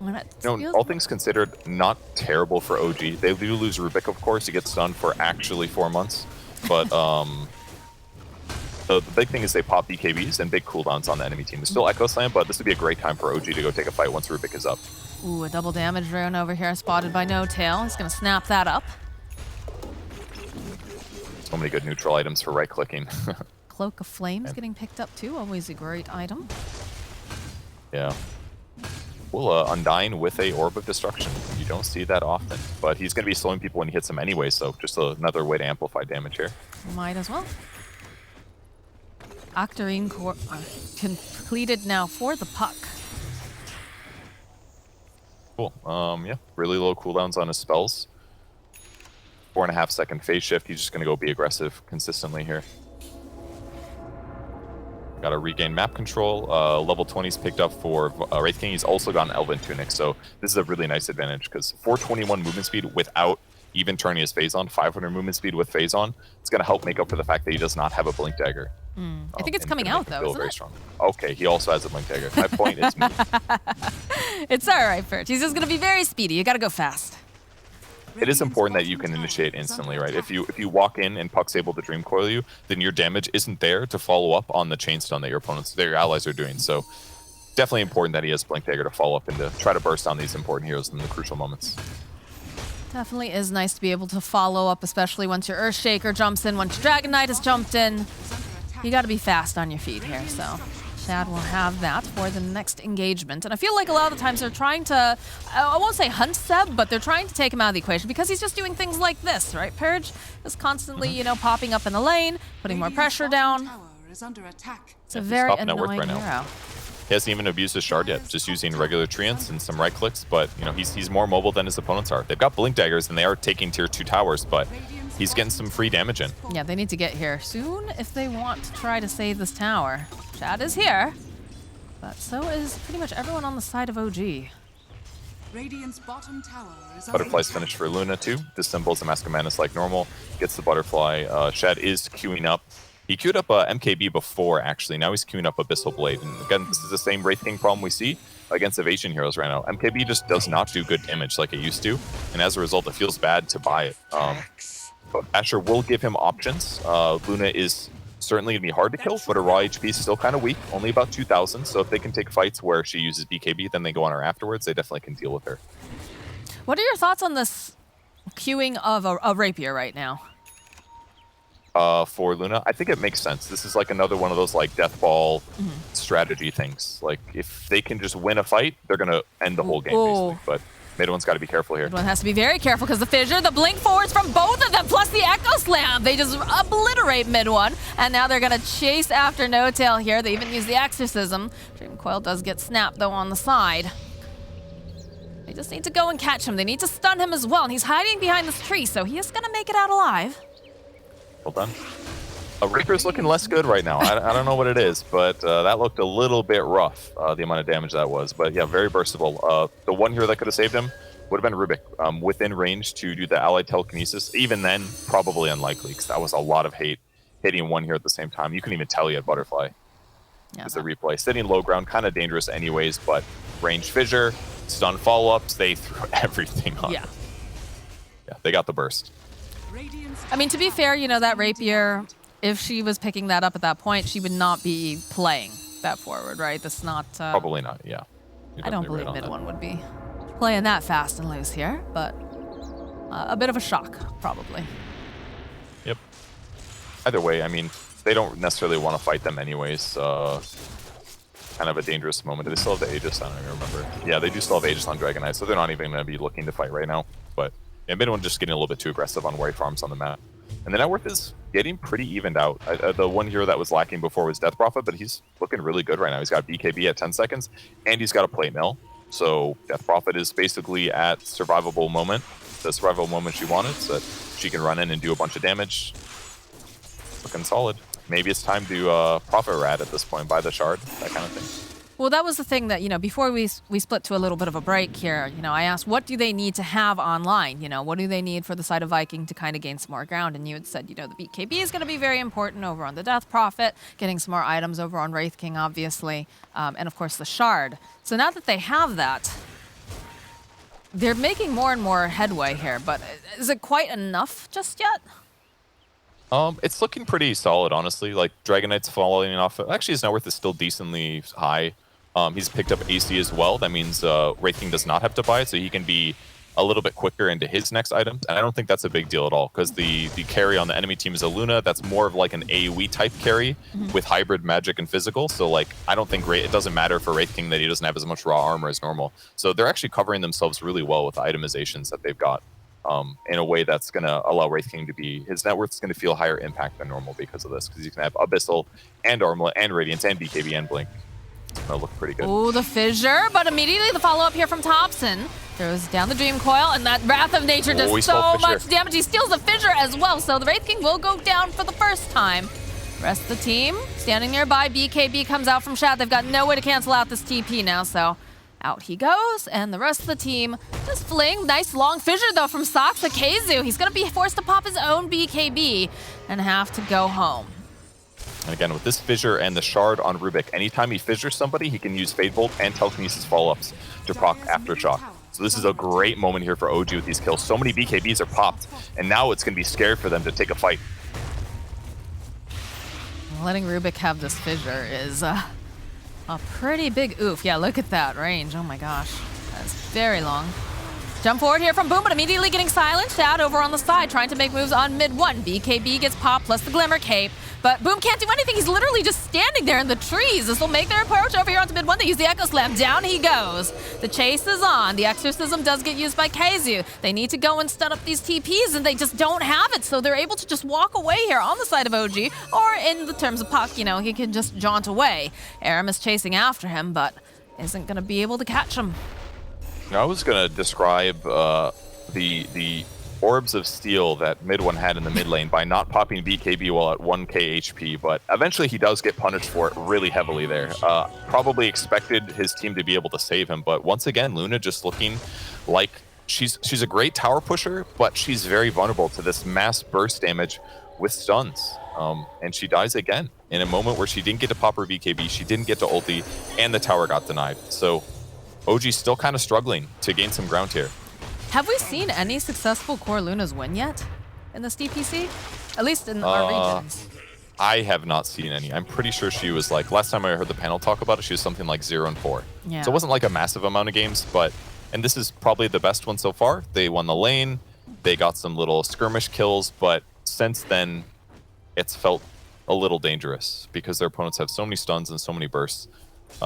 All things considered, not terrible for OG. They do lose Rubik, of course. He gets stunned for actually 4 months. But the big thing is they pop BKBs and big cooldowns on the enemy team. There's still Echo Slam, but this would be a great time for OG to go take a fight once Rubik is up. Ooh, a double damage rune over here spotted by No Tail. He's going to snap that up. So many good neutral items for right-clicking. Cloak of Flames getting picked up too. Always a great item. Yeah. Well, Undying with a Orb of Destruction. You don't see that often, but he's going to be slowing people when he hits them anyway, so just another way to amplify damage here. Might as well. Octarine completed now for the puck. Cool. Yeah, really low cooldowns on his spells. 4.5 second phase shift. He's just going to go be aggressive consistently here. Got to regain map control. Level 20's picked up for Wraith King. He's also got an Elven Tunic, so this is a really nice advantage because 421 movement speed without even turning his phase on, 500 movement speed with phase on, it's going to help make up for the fact that he does not have a Blink Dagger. I think it's coming out though, isn't very it? Strong. Okay, he also has a Blink Dagger. My point is It's all right, Perch. He's just going to be very speedy. You got to go fast. it is important that you can initiate instantly, right? If you walk in and Puck's able to Dream Coil you, then your damage isn't there to follow up on the chain stun that your allies are doing. So definitely important that he has Blink Dagger to follow up and to try to burst down these important heroes in the crucial moments. Definitely is nice to be able to follow up, especially once your Earthshaker jumps in, once your Dragon Knight has jumped in. You got to be fast on your feet here, so Shad will have that for the next engagement. And I feel like a lot of the times they're trying to, I won't say hunt Seb, but they're trying to take him out of the equation because he's just doing things like this, right? Purge is constantly, you know, popping up in the lane, putting more pressure down. It's a very annoying hero. He hasn't even abused his shard yet, just using regular treants and some right clicks, but you know he's more mobile than his opponents are. They've got Blink Daggers and they are taking tier 2 towers, but he's getting some free damage in. Yeah, they need to get here soon if they want to try to save this tower. Shad is here, but so is pretty much everyone on the side of OG. Butterfly's finished for Luna too. Dissembles the Mask of Madness like normal, gets the butterfly. Shad is queuing up. He queued up MKB before, actually. Now he's queuing up Abyssal Blade. And again, this is the same Wraith King problem we see against evasion heroes right now. MKB just does not do good damage like it used to. And as a result, it feels bad to buy it. But Asher will give him options. Luna is certainly going to be hard to kill, but her raw HP is still kind of weak, only about 2,000. So if they can take fights where she uses BKB, then they go on her afterwards, they definitely can deal with her. What are your thoughts on this queuing of a Rapier right now? For Luna, I think it makes sense. This is like another one of those like death ball strategy things. Like if they can just win a fight, they're gonna end the whole game basically. But mid one's got to be careful here. Mid one has to be very careful because the fissure, the blink forwards from both of them, plus the Echo Slam. They just obliterate mid one, and now they're gonna chase after No Tail here. They even use the Exorcism. Dream Coil does get snapped though on the side. They just need to go and catch him. They need to stun him as well, and he's hiding behind this tree, so he is gonna make it out alive. Well done. Reaper's looking less good right now. I don't know what it is, but that looked a little bit rough, the amount of damage that was. But yeah, very burstable. The one hero that could have saved him would have been Rubik. Within range to do the allied telekinesis. Even then, probably unlikely, because that was a lot of hate hitting one here at the same time. You couldn't even tell he had Butterfly. Yeah, it's a replay. Sitting low ground, kind of dangerous anyways, but range fissure, stun follow-ups, they threw everything on. Yeah, they got the burst. I mean, to be fair, you know, that Rapier, if she was picking that up at that point, she would not be playing that forward, right? That's not... Probably not, yeah. I don't believe mid one would be playing that fast and loose here, but a bit of a shock, probably. Yep. Either way, I mean, they don't necessarily want to fight them anyways. Kind of a dangerous moment. Do they still have the Aegis? I don't even remember. Yeah, they do still have Aegis on Dragon Knight, so they're not even going to be looking to fight right now, but... Yeah, mid one just getting a little bit too aggressive on where he farms on the map. And the net worth is getting pretty evened out. The one hero that was lacking before was Death Prophet, but he's looking really good right now. He's got BKB at 10 seconds, and he's got a plate mill. So Death Prophet is basically at survivable moment, the survivable moment she wanted, so that she can run in and do a bunch of damage. Looking solid. Maybe it's time to Prophet Rad at this point, buy the shard, that kind of thing. Well, that was the thing that, you know, before we split to a little bit of a break here, you know, I asked, what do they need to have online? You know, what do they need for the side of ViKin to kind of gain some more ground? And you had said, you know, the BKB is going to be very important over on the Death Prophet, getting some more items over on Wraith King, obviously, and of course the Shard. So now that they have that, they're making more and more headway here, but is it quite enough just yet? It's looking pretty solid, honestly. Like, Dragon Knight's following off. Actually, his net worth is still decently high. He's picked up AC as well. That means Wraith King does not have to buy it, so he can be a little bit quicker into his next items. And I don't think that's a big deal at all, because the carry on the enemy team is a Luna. That's more of like an AoE type carry with hybrid magic and physical. So like, I don't think it doesn't matter for Wraith King that he doesn't have as much raw armor as normal. So they're actually covering themselves really well with the itemizations that they've got in a way that's going to allow Wraith King to be, his net worth is going to feel higher impact than normal because of this, because you can have Abyssal and Armlet and Radiance and BKB and Blink. It's going to look pretty good. Ooh, the fissure, but immediately the follow-up here from Thompson. Throws down the Dream Coil, and that Wrath of Nature does so much damage. He steals the fissure as well, so the Wraith King will go down for the first time. Rest of the team standing nearby. BKB comes out from Shad. They've got no way to cancel out this TP now, so out he goes, and the rest of the team just fling. Nice long fissure, though, from Sox to KheZu. He's going to be forced to pop his own BKB and have to go home. And again, with this fissure and the shard on Rubik, anytime he fissures somebody, he can use Fade Bolt and Telekinesis follow-ups to proc Aftershock. So this is a great moment here for OG with these kills. So many BKBs are popped, and now it's going to be scary for them to take a fight. Letting Rubik have this fissure is a pretty big oof. Yeah, look at that range. Oh my gosh. That's very long. Jump forward here from Boom, but immediately getting silenced. Shad over on the side, trying to make moves on mid one. BKB gets popped, plus the Glimmer Cape. But Boom can't do anything. He's literally just standing there in the trees. This will make their approach over here onto mid one. They use the Echo Slam. Down he goes. The chase is on. The Exorcism does get used by KheZu. They need to go and stun up these TPs, and they just don't have it. So they're able to just walk away here on the side of OG. Or in the terms of Puck, you know, he can just jaunt away. Aram is chasing after him, but isn't going to be able to catch him. I was going to describe the Orbs of Steel that mid one had in the mid lane by not popping BKB while at 1k HP, but eventually he does get punished for it really heavily there. Probably expected his team to be able to save him, but once again, Luna just looking like she's a great tower pusher, but she's very vulnerable to this mass burst damage with stuns. And she dies again in a moment where she didn't get to pop her BKB, she didn't get to ulti, and the tower got denied. So OG's still kind of struggling to gain some ground here. Have we seen any successful core Lunas win yet in this DPC? At least in our regions. I have not seen any. I'm pretty sure she was like, last time I heard the panel talk about it, she was something like 0-4. Yeah. So it wasn't like a massive amount of games, but, and this is probably the best one so far. They won the lane, they got some little skirmish kills, but since then, it's felt a little dangerous because their opponents have so many stuns and so many bursts,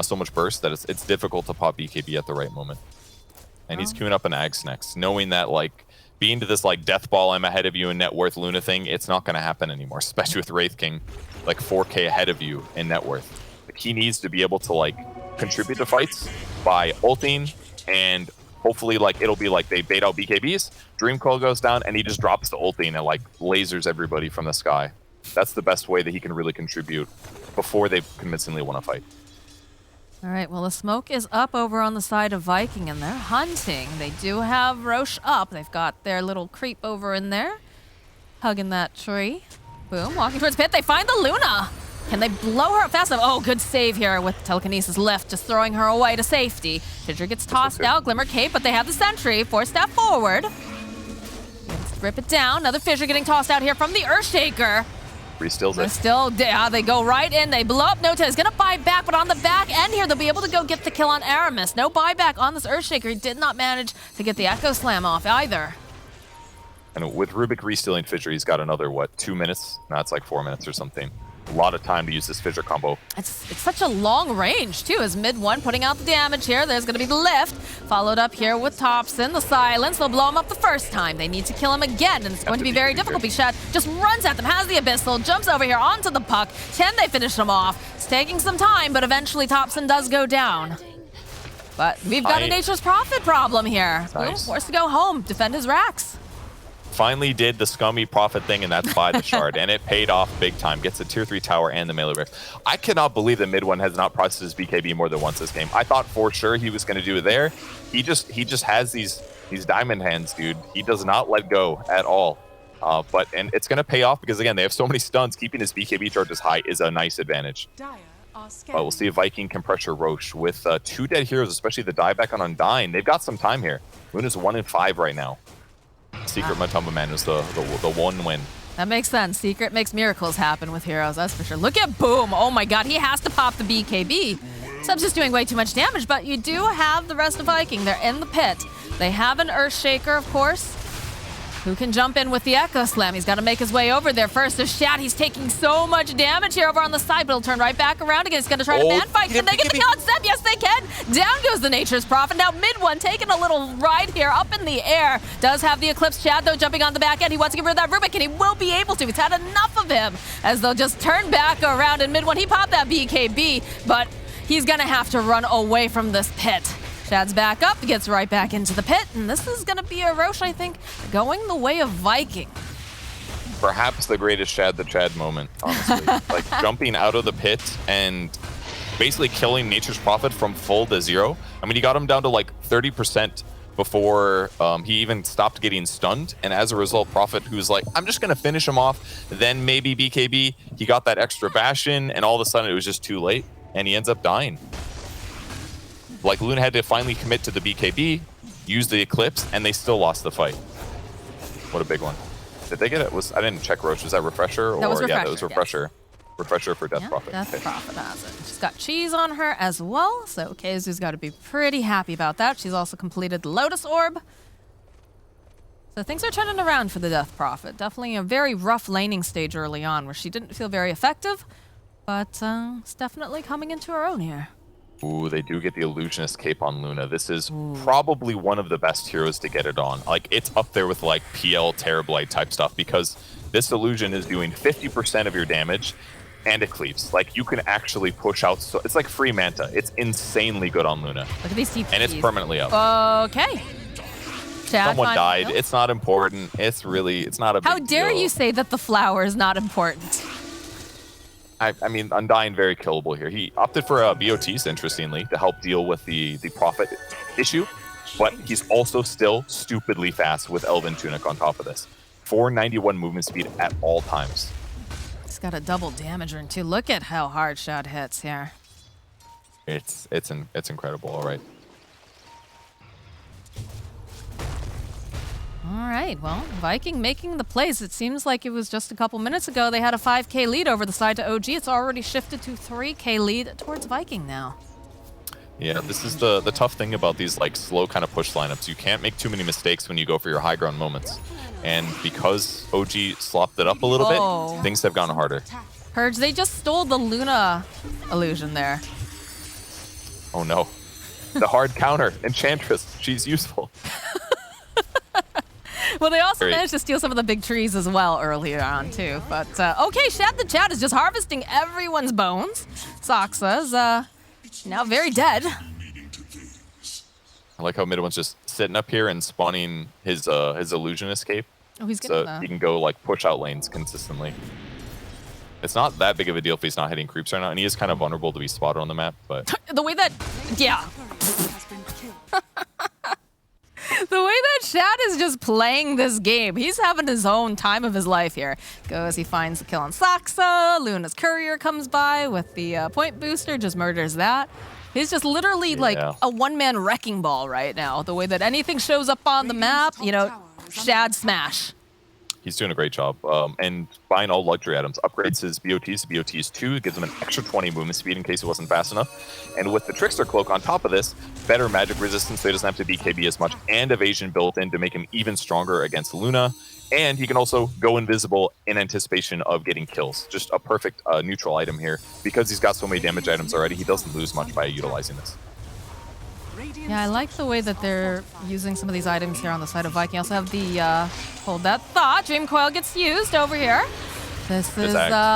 so much burst that it's difficult to pop BKB at the right moment. And he's queuing up an Ags next, knowing that like being to this like death ball, I'm ahead of you in net worth Luna thing, it's not going to happen anymore, especially with Wraith King like 4k ahead of you in net worth. Like, he needs to be able to like contribute to fights by ulting, and hopefully like it'll be like they bait out BKBs, Dream Coil goes down, and he just drops the ulting and like lasers everybody from the sky. That's the best way that he can really contribute before they convincingly want to fight. All right, well, the smoke is up over on the side of ViKin, and they're hunting. They do have Roche up. They've got their little creep over in there, hugging that tree. Boom, walking towards pit. They find the Luna. Can they blow her up fast enough? Oh, good save here with Telekinesis left, just throwing her away to safety. Fissure gets tossed out, Glimmer Cape, but they have the sentry. 4-step forward. Let's rip it down. Another Fissure getting tossed out here from the Earthshaker. Re-steals it. Still, they go right in. They blow up. Nota is going to buy back, but on the back end here, they'll be able to go get the kill on Aramis. No buyback on this Earthshaker. He did not manage to get the Echo Slam off either. And with Rubik re-stealing Fissure, he's got another, what, 2 minutes? No, it's like 4 minutes or something. A lot of time to use this Fissure combo. It's such a long range, too, as mid one putting out the damage here. There's going to be the lift, followed up here with Thompson, the silence. They'll blow him up the first time. They need to kill him again, and it's going to be very difficult. Shad just runs at them, has the Abyssal, jumps over here onto the puck. Can they finish him off? It's taking some time, but eventually Thompson does go down. But we've got a Nature's Prophet problem here. Nice. Forced to go home, defend his racks. Finally did the scummy Prophet thing, and that's by the shard, and it paid off big time. Gets a tier 3 tower and the melee Rex. I cannot believe that mid one has not processed his BKB more than once this game. I thought for sure he was going to do it there. He just has these diamond hands, dude. He does not let go at all. And it's going to pay off because again, they have so many stuns. Keeping his BKB charges high is a nice advantage. But we'll see if ViKin can pressure Roche with 2 dead heroes, especially the dieback on Undyne. They've got some time here. Luna's 1 in 5 right now. Secret Matumba Man is the one win. That makes sense. Secret makes miracles happen with heroes, that's for sure. Look at Boom. Oh my god, he has to pop the BKB. Sub's just doing way too much damage, but you do have the rest of ViKin. They're in the pit. They have an Earthshaker, of course, who can jump in with the Echo Slam. He's got to make his way over there first. There's Shad. He's taking so much damage here over on the side, but he'll turn right back around again. He's going to try to man fight. Can they get the kill on Seb? Yes, they can. Down goes the Nature's Prophet. Now mid one taking a little ride here up in the air. Does have the Eclipse. Shad, though, jumping on the back end. He wants to get rid of that Rubik, and he will be able to. He's had enough of him as they'll just turn back around in mid one. He popped that BKB, but he's going to have to run away from this pit. Shad's back up, gets right back into the pit, and this is going to be a Roche, I think, going the way of ViKin. Perhaps the greatest Shad the Chad moment, honestly. Like, jumping out of the pit and basically killing Nature's Prophet from full to 0. I mean, he got him down to like 30% before he even stopped getting stunned, and as a result, Prophet, who's like, I'm just going to finish him off, then maybe BKB, he got that extra bash in, and all of a sudden it was just too late, and he ends up dying. Like, Luna had to finally commit to the BKB, use the Eclipse, and they still lost the fight. What a big one. Did they get it? I didn't check Roche. Was that Refresher? That was Refresher, yeah, that was Refresher. yes. Refresher for Death Yeah, Prophet. Death Prophet has it. She's got cheese on her as well, so Keizu's got to be pretty happy about that. She's also completed the Lotus Orb. So things are turning around for the Death Prophet. Definitely a very rough laning stage early on where she didn't feel very effective, but it's definitely coming into her own here. Ooh, they do get the Illusionist Cape on Luna. This is probably one of the best heroes to get it on. Like, it's up there with, like, PL Terrorblight type stuff, because this Illusion is doing 50% of your damage, and it cleaves. Like, you can actually push out, so it's like free Manta. It's insanely good on Luna. Look at these TPs. And it's permanently up. Okay. Chad, someone died. It's not important. It's not a big deal. How dare you say that the flower is not important? I mean, Undyne very killable here. He opted for BOTs, interestingly, to help deal with the Prophet issue, but he's also still stupidly fast with Elven Tunic on top of this. 491 movement speed at all times. He's got a double damager too. Look at how hard Shad hits here. It's incredible. All right. All right, well, ViKin making the plays. It seems like it was just a couple minutes ago they had a 5K lead over the side to OG. It's already shifted to 3K lead towards ViKin now. Yeah, this is the tough thing about these like slow kind of push lineups. You can't make too many mistakes when you go for your high ground moments. And because OG slopped it up a little bit, things have gotten harder. Purge, they just stole the Luna illusion there. Oh no. The hard counter, Enchantress, she's useful. Well, they also managed to steal some of the big trees as well earlier on, too. But, okay, Shad the Chat is just harvesting everyone's bones. Soxa's now very dead. I like how Midwin's just sitting up here and spawning his Illusion Escape. Oh, he's so getting he can go, like, push out lanes consistently. It's not that big of a deal if he's not hitting creeps right now, and he is kind of vulnerable to be spotted on the map, but... The way that... Yeah. The way that Shad is just playing this game, he's having his own time of his life here. Goes, he finds the kill on Soxa, Luna's courier comes by with the point booster, just murders that. He's just literally like a one-man wrecking ball right now. The way that anything shows up on the map, you know, Shad smash. He's doing a great job. And buying all luxury items. Upgrades his BOTs to BOTs 2. It gives him an extra 20 movement speed in case he wasn't fast enough. And with the Trickster Cloak on top of this, better magic resistance so he doesn't have to BKB as much, and evasion built in to make him even stronger against Luna. And he can also go invisible in anticipation of getting kills. Just a perfect neutral item here. Because he's got so many damage items already, he doesn't lose much by utilizing this. Yeah, I like the way that they're using some of these items here on the side of ViKin. Also have the, hold that thought, Dream Coil gets used over here. This is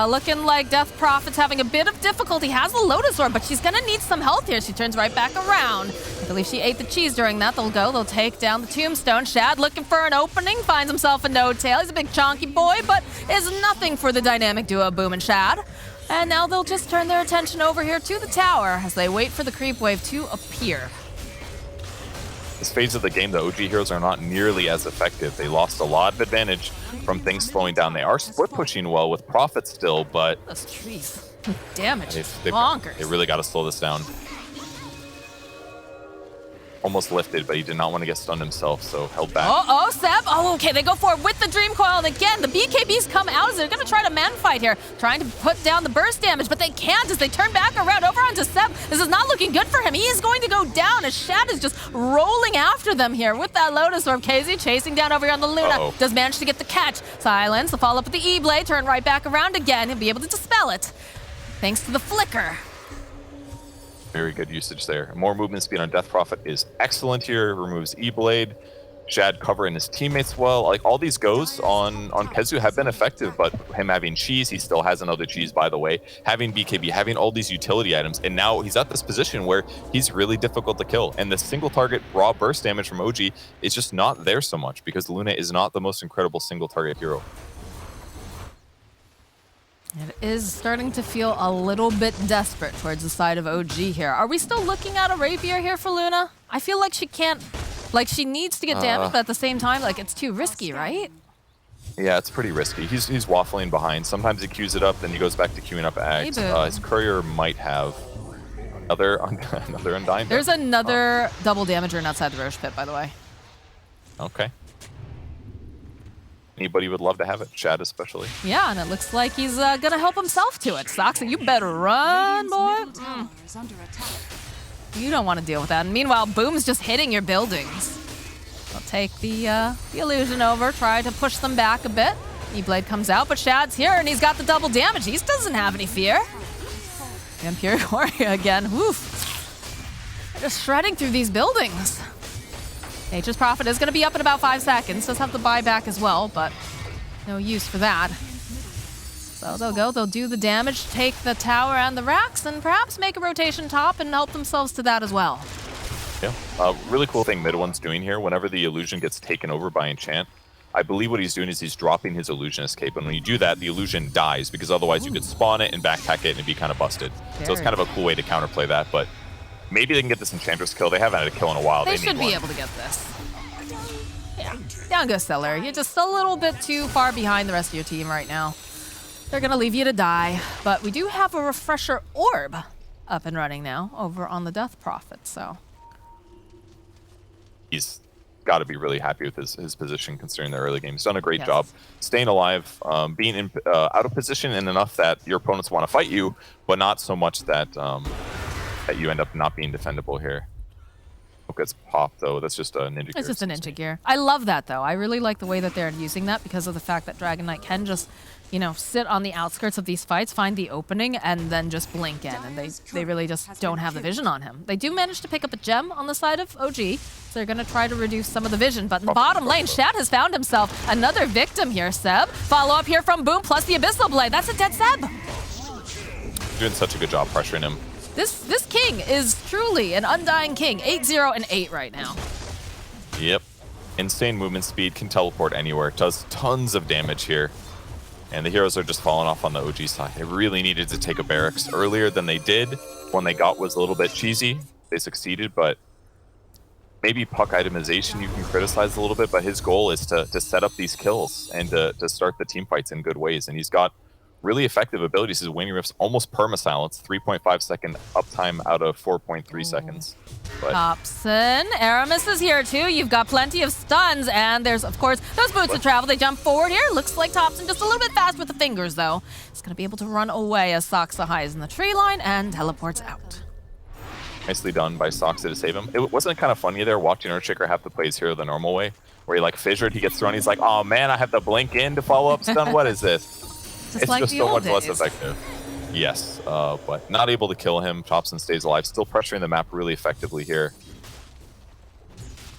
looking like Death Prophet's having a bit of difficulty. Has the Lotus Orb, but she's gonna need some health here. She turns right back around. I believe she ate the cheese during that. They'll take down the Tombstone. Shad looking for an opening, finds himself a no-tail. He's a big chonky boy, but is nothing for the dynamic duo Boom and Shad. And now they'll just turn their attention over here to the tower as they wait for the creep wave to appear. this phase of the game, the OG heroes are not nearly as effective. They lost a lot of advantage from things slowing down. They are split pushing well with Prophet still, but Those trees. Damage. they Bonkers. really got to slow this down. Almost lifted, but he did not want to get stunned himself, so held back. Oh, Seb. Oh, okay, they go forward with the Dream Coil, and again, the BKBs come out as they're going to try to man fight here, trying to put down the burst damage, but they can't as they turn back around over onto Seb. This is not looking good for him. He is going to go down as Shad is just rolling after them here with that Lotus Orb. KZ chasing down over here on the Luna. Does manage to get the catch. Silence, the follow-up with the E-Blade, turn right back around again. He'll be able to dispel it, thanks to the flicker. Very good usage there. More movement speed on Death Prophet is excellent here. Removes E-Blade. Shad covering his teammates well. Like, all these goes on Kezu have been effective, but him having cheese, he still has another cheese, by the way. Having BKB, having all these utility items, and now he's at this position where he's really difficult to kill. And the single target raw burst damage from OG is just not there so much because Luna is not the most incredible single target hero. It is starting to feel a little bit desperate towards the side of OG here. Are we still looking at a Rapier here for Luna? I feel like she can't, like she needs to get damage, but at the same time, like it's too risky, right? Yeah, it's pretty risky. He's waffling behind. Sometimes he queues it up, then he goes back to queuing up Ags. His courier might have another Undying. There's another double damager outside the Roche pit, by the way. Okay. Anybody would love to have it, Shad especially. Yeah, and it looks like he's gonna help himself to it. Soxa, you better run, boy. You don't want to deal with that. And meanwhile, Boom's just hitting your buildings. I'll take the illusion over, try to push them back a bit. E-Blade comes out, but Shad's here, and he's got the double damage. He doesn't have any fear. And Pure Warrior again. Woof. They're just shredding through these buildings. Nature's Prophet is going to be up in about 5 seconds. Does have the buyback as well, but no use for that. So they'll do the damage, take the tower and the racks, and perhaps make a rotation top and help themselves to that as well. Yeah, really cool thing Mid One's doing here. Whenever the illusion gets taken over by enchant, I believe what he's doing is he's dropping his illusion escape, and when you do that, the illusion dies because otherwise you could spawn it and backpack it and it'd be kind of busted. So it's kind of a cool way to counterplay that, but maybe they can get this Enchantress kill. They haven't had a kill in a while. They should be able to get this. Yeah. Down goes Stellar. You're just a little bit too far behind the rest of your team right now. They're going to leave you to die. But we do have a refresher orb up and running now over on the Death Prophet, so. He's got to be really happy with his position considering the early game. He's done a great job staying alive, being out of position and enough that your opponents want to fight you, but not so much that that you end up not being defendable here. Hook gets popped though. That's just a ninja gear. It's just a ninja gear. I love that though. I really like the way that they're using that because of the fact that Dragon Knight can just, you know, sit on the outskirts of these fights, find the opening, and then just blink in. And they really just don't have the vision on him. They do manage to pick up a gem on the side of OG, so they're going to try to reduce some of the vision. But in the bottom lane, Shad has found himself another victim here, Seb. Follow up here from Boom plus the Abyssal Blade. That's a dead Seb. Doing such a good job pressuring him. This king is truly an undying king. 8-0 and 8 right now. Yep. Insane movement speed, can teleport anywhere. Does tons of damage here. And the heroes are just falling off on the OG side. They really needed to take a barracks earlier than they did. One they got was a little bit cheesy. They succeeded, but maybe puck itemization you can criticize a little bit, but his goal is to set up these kills and to start the team fights in good ways. And he's got really effective abilities. His Waning Rift's almost perma-silence, 3.5 second uptime out of 4.3 seconds. But Hobson, Aramis is here too. You've got plenty of stuns, and there's, of course, those boots of travel. They jump forward here. Looks like Thompson just a little bit fast with the fingers, though. He's going to be able to run away as Soxa hides in the tree line and teleports out. Nicely done by Soxa to save him. It wasn't kind of funny there watching Earthshaker have to play his hero the normal way, where he like fissured, he gets thrown, he's like, oh man, I have to blink in to follow up stun. What is this? Just it's like just the so old much days. less effective. Yes, but not able to kill him. Thompson stays alive, still pressuring the map really effectively here.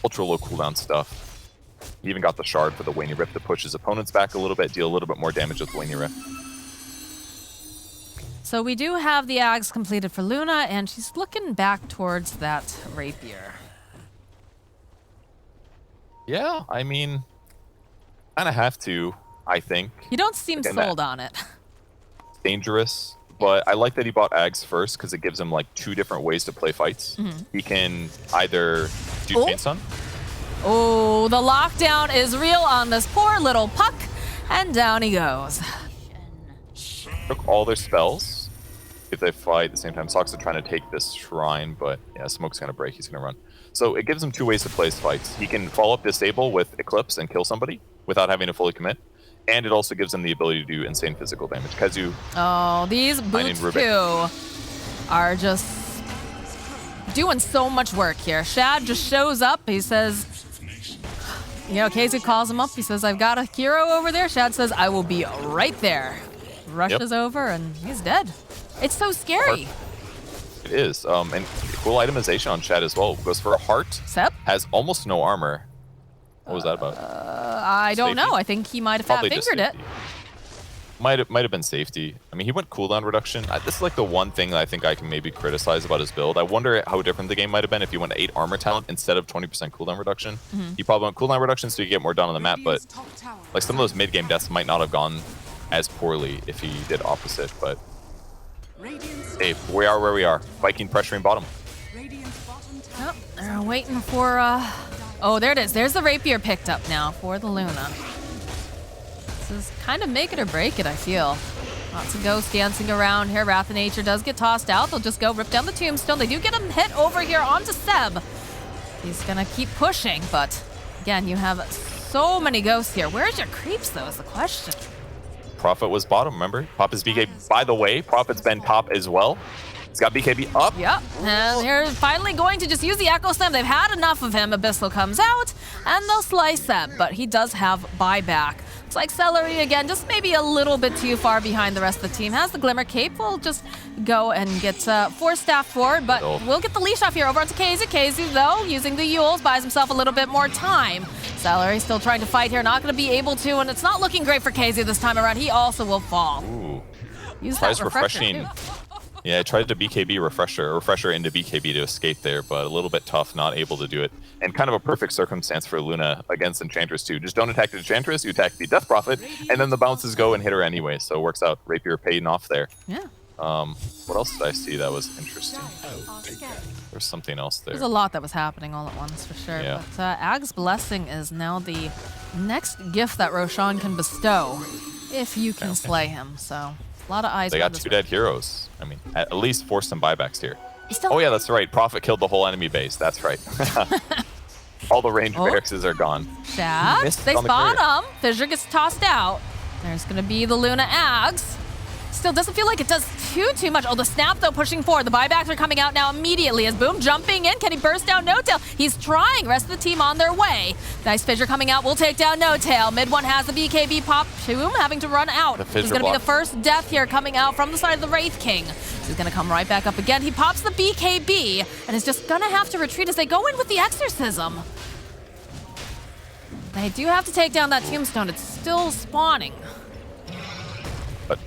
Ultra low cooldown stuff. He even got the shard for the Waning Rift to push his opponents back a little bit, deal a little bit more damage with Waning Rift. So we do have the Ags completed for Luna, and she's looking back towards that Rapier. Yeah, I mean, kind of have to, I think. You don't seem Again, sold on it. Dangerous, but I like that he bought Ags first because it gives him like 2 different ways to play fights. He can either do Chain Stun. Oh, the lockdown is real on this poor little puck, and down he goes. Took all their spells. If they fight at the same time, Sox are trying to take this shrine, but yeah, Smoke's gonna break. He's gonna run. So it gives him 2 ways to play his fights. He can follow up Disable with Eclipse and kill somebody without having to fully commit. And it also gives him the ability to do insane physical damage. Kazu. Oh, these boots too are just doing so much work here. Shad just shows up. He says, you know, Kazu calls him up. He says, I've got a hero over there. Shad says, I will be right there. Rushes over and he's dead. It's so scary. It is. And cool itemization on Shad as well. Goes for a heart. Sep? Has almost no armor. What was that about? I don't know. I think he might have fat fingered it. Might have been safety. I mean, he went cooldown reduction. This is like the one thing that I think I can maybe criticize about his build. I wonder how different the game might have been if he went 8 armor talent instead of 20% cooldown reduction. He probably went cooldown reduction so you get more done on the map, but like some of those mid-game deaths might not have gone as poorly if he did opposite, but hey, we are where we are. ViKin pressuring bottom. Oh, they're waiting for oh, there it is. There's the rapier picked up now for the Luna. This is kind of make it or break it, I feel. Lots of ghosts dancing around here. Wrath of Nature does get tossed out. They'll just go rip down the tombstone. They do get him hit over here onto Seb. He's gonna keep pushing, but again, you have so many ghosts here. Where's your creeps, though, is the question. Prophet was bottom, remember? Pop is BK. By the way, Prophet's been top as well. He's got BKB up. Yep, and they're finally going to just use the Echo Slam. They've had enough of him. Abyssal comes out, and they'll slice Seb, but he does have buyback. Looks like Celery, again, just maybe a little bit too far behind the rest of the team. Has the Glimmer Cape. We'll just go and get 4 staff forward, but we'll get the leash off here over onto Kazu. Kazu, though, using the Yules, buys himself a little bit more time. Celery still trying to fight here, not going to be able to, and it's not looking great for Kazu this time around. He also will fall. Ooh. Use that refresher, refreshing. too. Yeah, I tried to BKB refresher into BKB to escape there, but a little bit tough, not able to do it. And kind of a perfect circumstance for Luna against Enchantress too. Just don't attack the Enchantress, you attack the Death Prophet, and then the bounces go and hit her anyway, so it works out. Rapier paying off there. Yeah. What else did I see that was interesting? There's something else there. There's a lot that was happening all at once, for sure. Yeah. But Ag's Blessing is now the next gift that Roshan can bestow if you can slay him, so a lot of eyes. They got 2 dead heroes. I mean, at least force some buybacks here. Oh yeah, that's right. Prophet killed the whole enemy base. That's right. All the range barracks are gone. Shad, they spot him. Fissure gets tossed out. There's going to be the Luna Ags. Still doesn't feel like it does too much. Oh, the snap, though, pushing forward. The buybacks are coming out now immediately as Boom jumping in. Can he burst down No-Tail? He's trying. Rest of the team on their way. Nice Fissure coming out. We'll take down No-Tail. Mid one has the BKB pop. Boom having to run out. This is going to be the first death here coming out from the side of the Wraith King. He's going to come right back up again. He pops the BKB and is just going to have to retreat as they go in with the Exorcism. They do have to take down that tombstone. It's still spawning.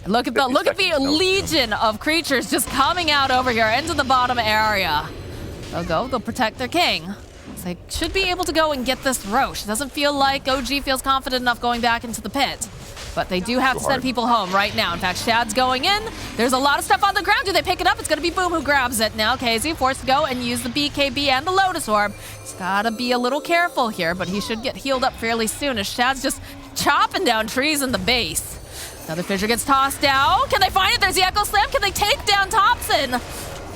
Look at the legion of creatures just coming out over here into the bottom area. They'll protect their king. So they should be able to go and get this Roche. It doesn't feel like OG feels confident enough going back into the pit. But they do have to send people home right now. In fact, Shad's going in. There's a lot of stuff on the ground. Do they pick it up? It's going to be Boom who grabs it. Now KZ forced to go and use the BKB and the Lotus Orb. He's got to be a little careful here, but he should get healed up fairly soon as Shad's just chopping down trees in the base. Another Fissure gets tossed out. Can they find it? There's the Echo Slam. Can they take down Thompson?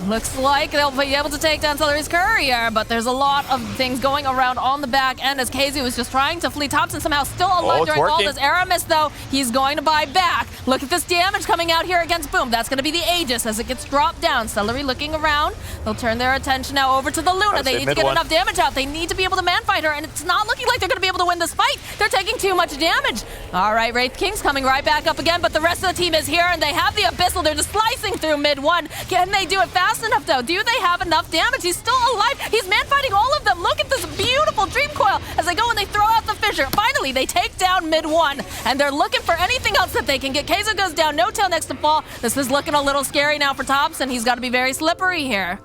Looks like they'll be able to take down Celery's Courier, but there's a lot of things going around on the back end as KZ was just trying to flee. Thompson somehow still alive during all this. Aramis, though, he's going to buy back. Look at this damage coming out here against Boom. That's going to be the Aegis as it gets dropped down. Celery looking around. They'll turn their attention now over to the Luna. They need to get enough damage out. They need to be able to man-fight her, and it's not looking like they're going to be able to win this fight. They're taking too much damage. All right, Wraith King's coming right back up again, but the rest of the team is here, and they have the Abyssal. They're just slicing through mid one. Can they do it fast enough, though? Do they have enough damage? He's still alive. He's man-fighting all of them. Look at this beautiful Dream Coil as they go and they throw out the Fissure. Finally, they take down mid one, and they're looking for anything else that they can get. Kaizo goes down. No-Tail next to fall. This is looking a little scary now for Thompson. He's got to be very slippery here.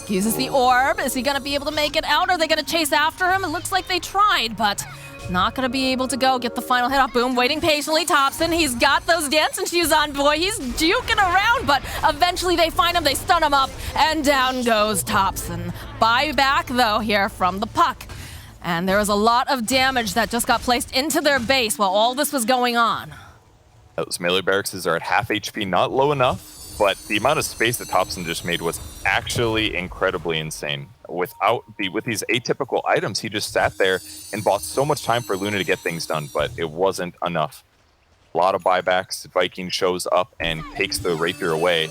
Uses the orb. Is he going to be able to make it out? Are they going to chase after him? It looks like they tried, but Not gonna be able to go get the final hit off. Boom, waiting patiently. Thompson, he's got those dancing shoes on, boy. He's juking around, but eventually they find him, they stun him up, and down goes Thompson. Buyback, though, here from the puck. And there was a lot of damage that just got placed into their base while all this was going on. Those melee barracks are at half HP, not low enough, but the amount of space that Thompson just made was actually incredibly insane. With these atypical items, he just sat there and bought so much time for Luna to get things done, but it wasn't enough. A lot of buybacks. ViKin shows up and takes the rapier away.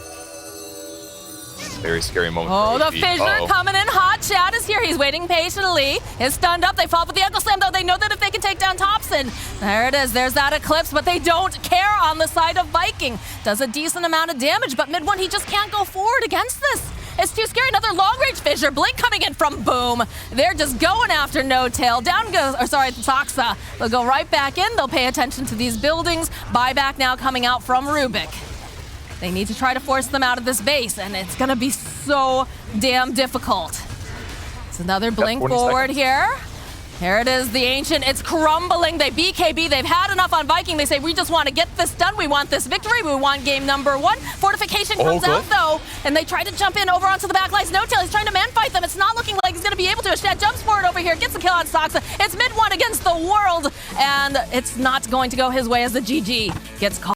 Very scary moment. Oh, for the OG. fissure coming in hot. Chad is here. He's waiting patiently. Is stunned up. They fall with the ankle slam, though. They know that if they can take down Thompson. There it is. There's that eclipse, but they don't care on the side of ViKin. Does a decent amount of damage, but mid one, he just can't go forward against this. It's too scary. Another long-range fissure. Blink coming in from Boom. They're just going after No Tail. Down goes, Soxa. They'll go right back in. They'll pay attention to these buildings. Buyback now coming out from Rubik. They need to try to force them out of this base, and it's gonna be so damn difficult. It's another blink forward here. Here it is, the Ancient. It's crumbling. They BKB. They've had enough on ViKin. They say, we just want to get this done. We want this victory. We want game number 1. Fortification comes out, though, and they try to jump in over onto the back lines. No Tail, he's trying to man-fight them. It's not looking like he's going to be able to. Shed jumps forward over here, gets a kill on Soxa. It's mid one against the world, and it's not going to go his way as the GG gets called.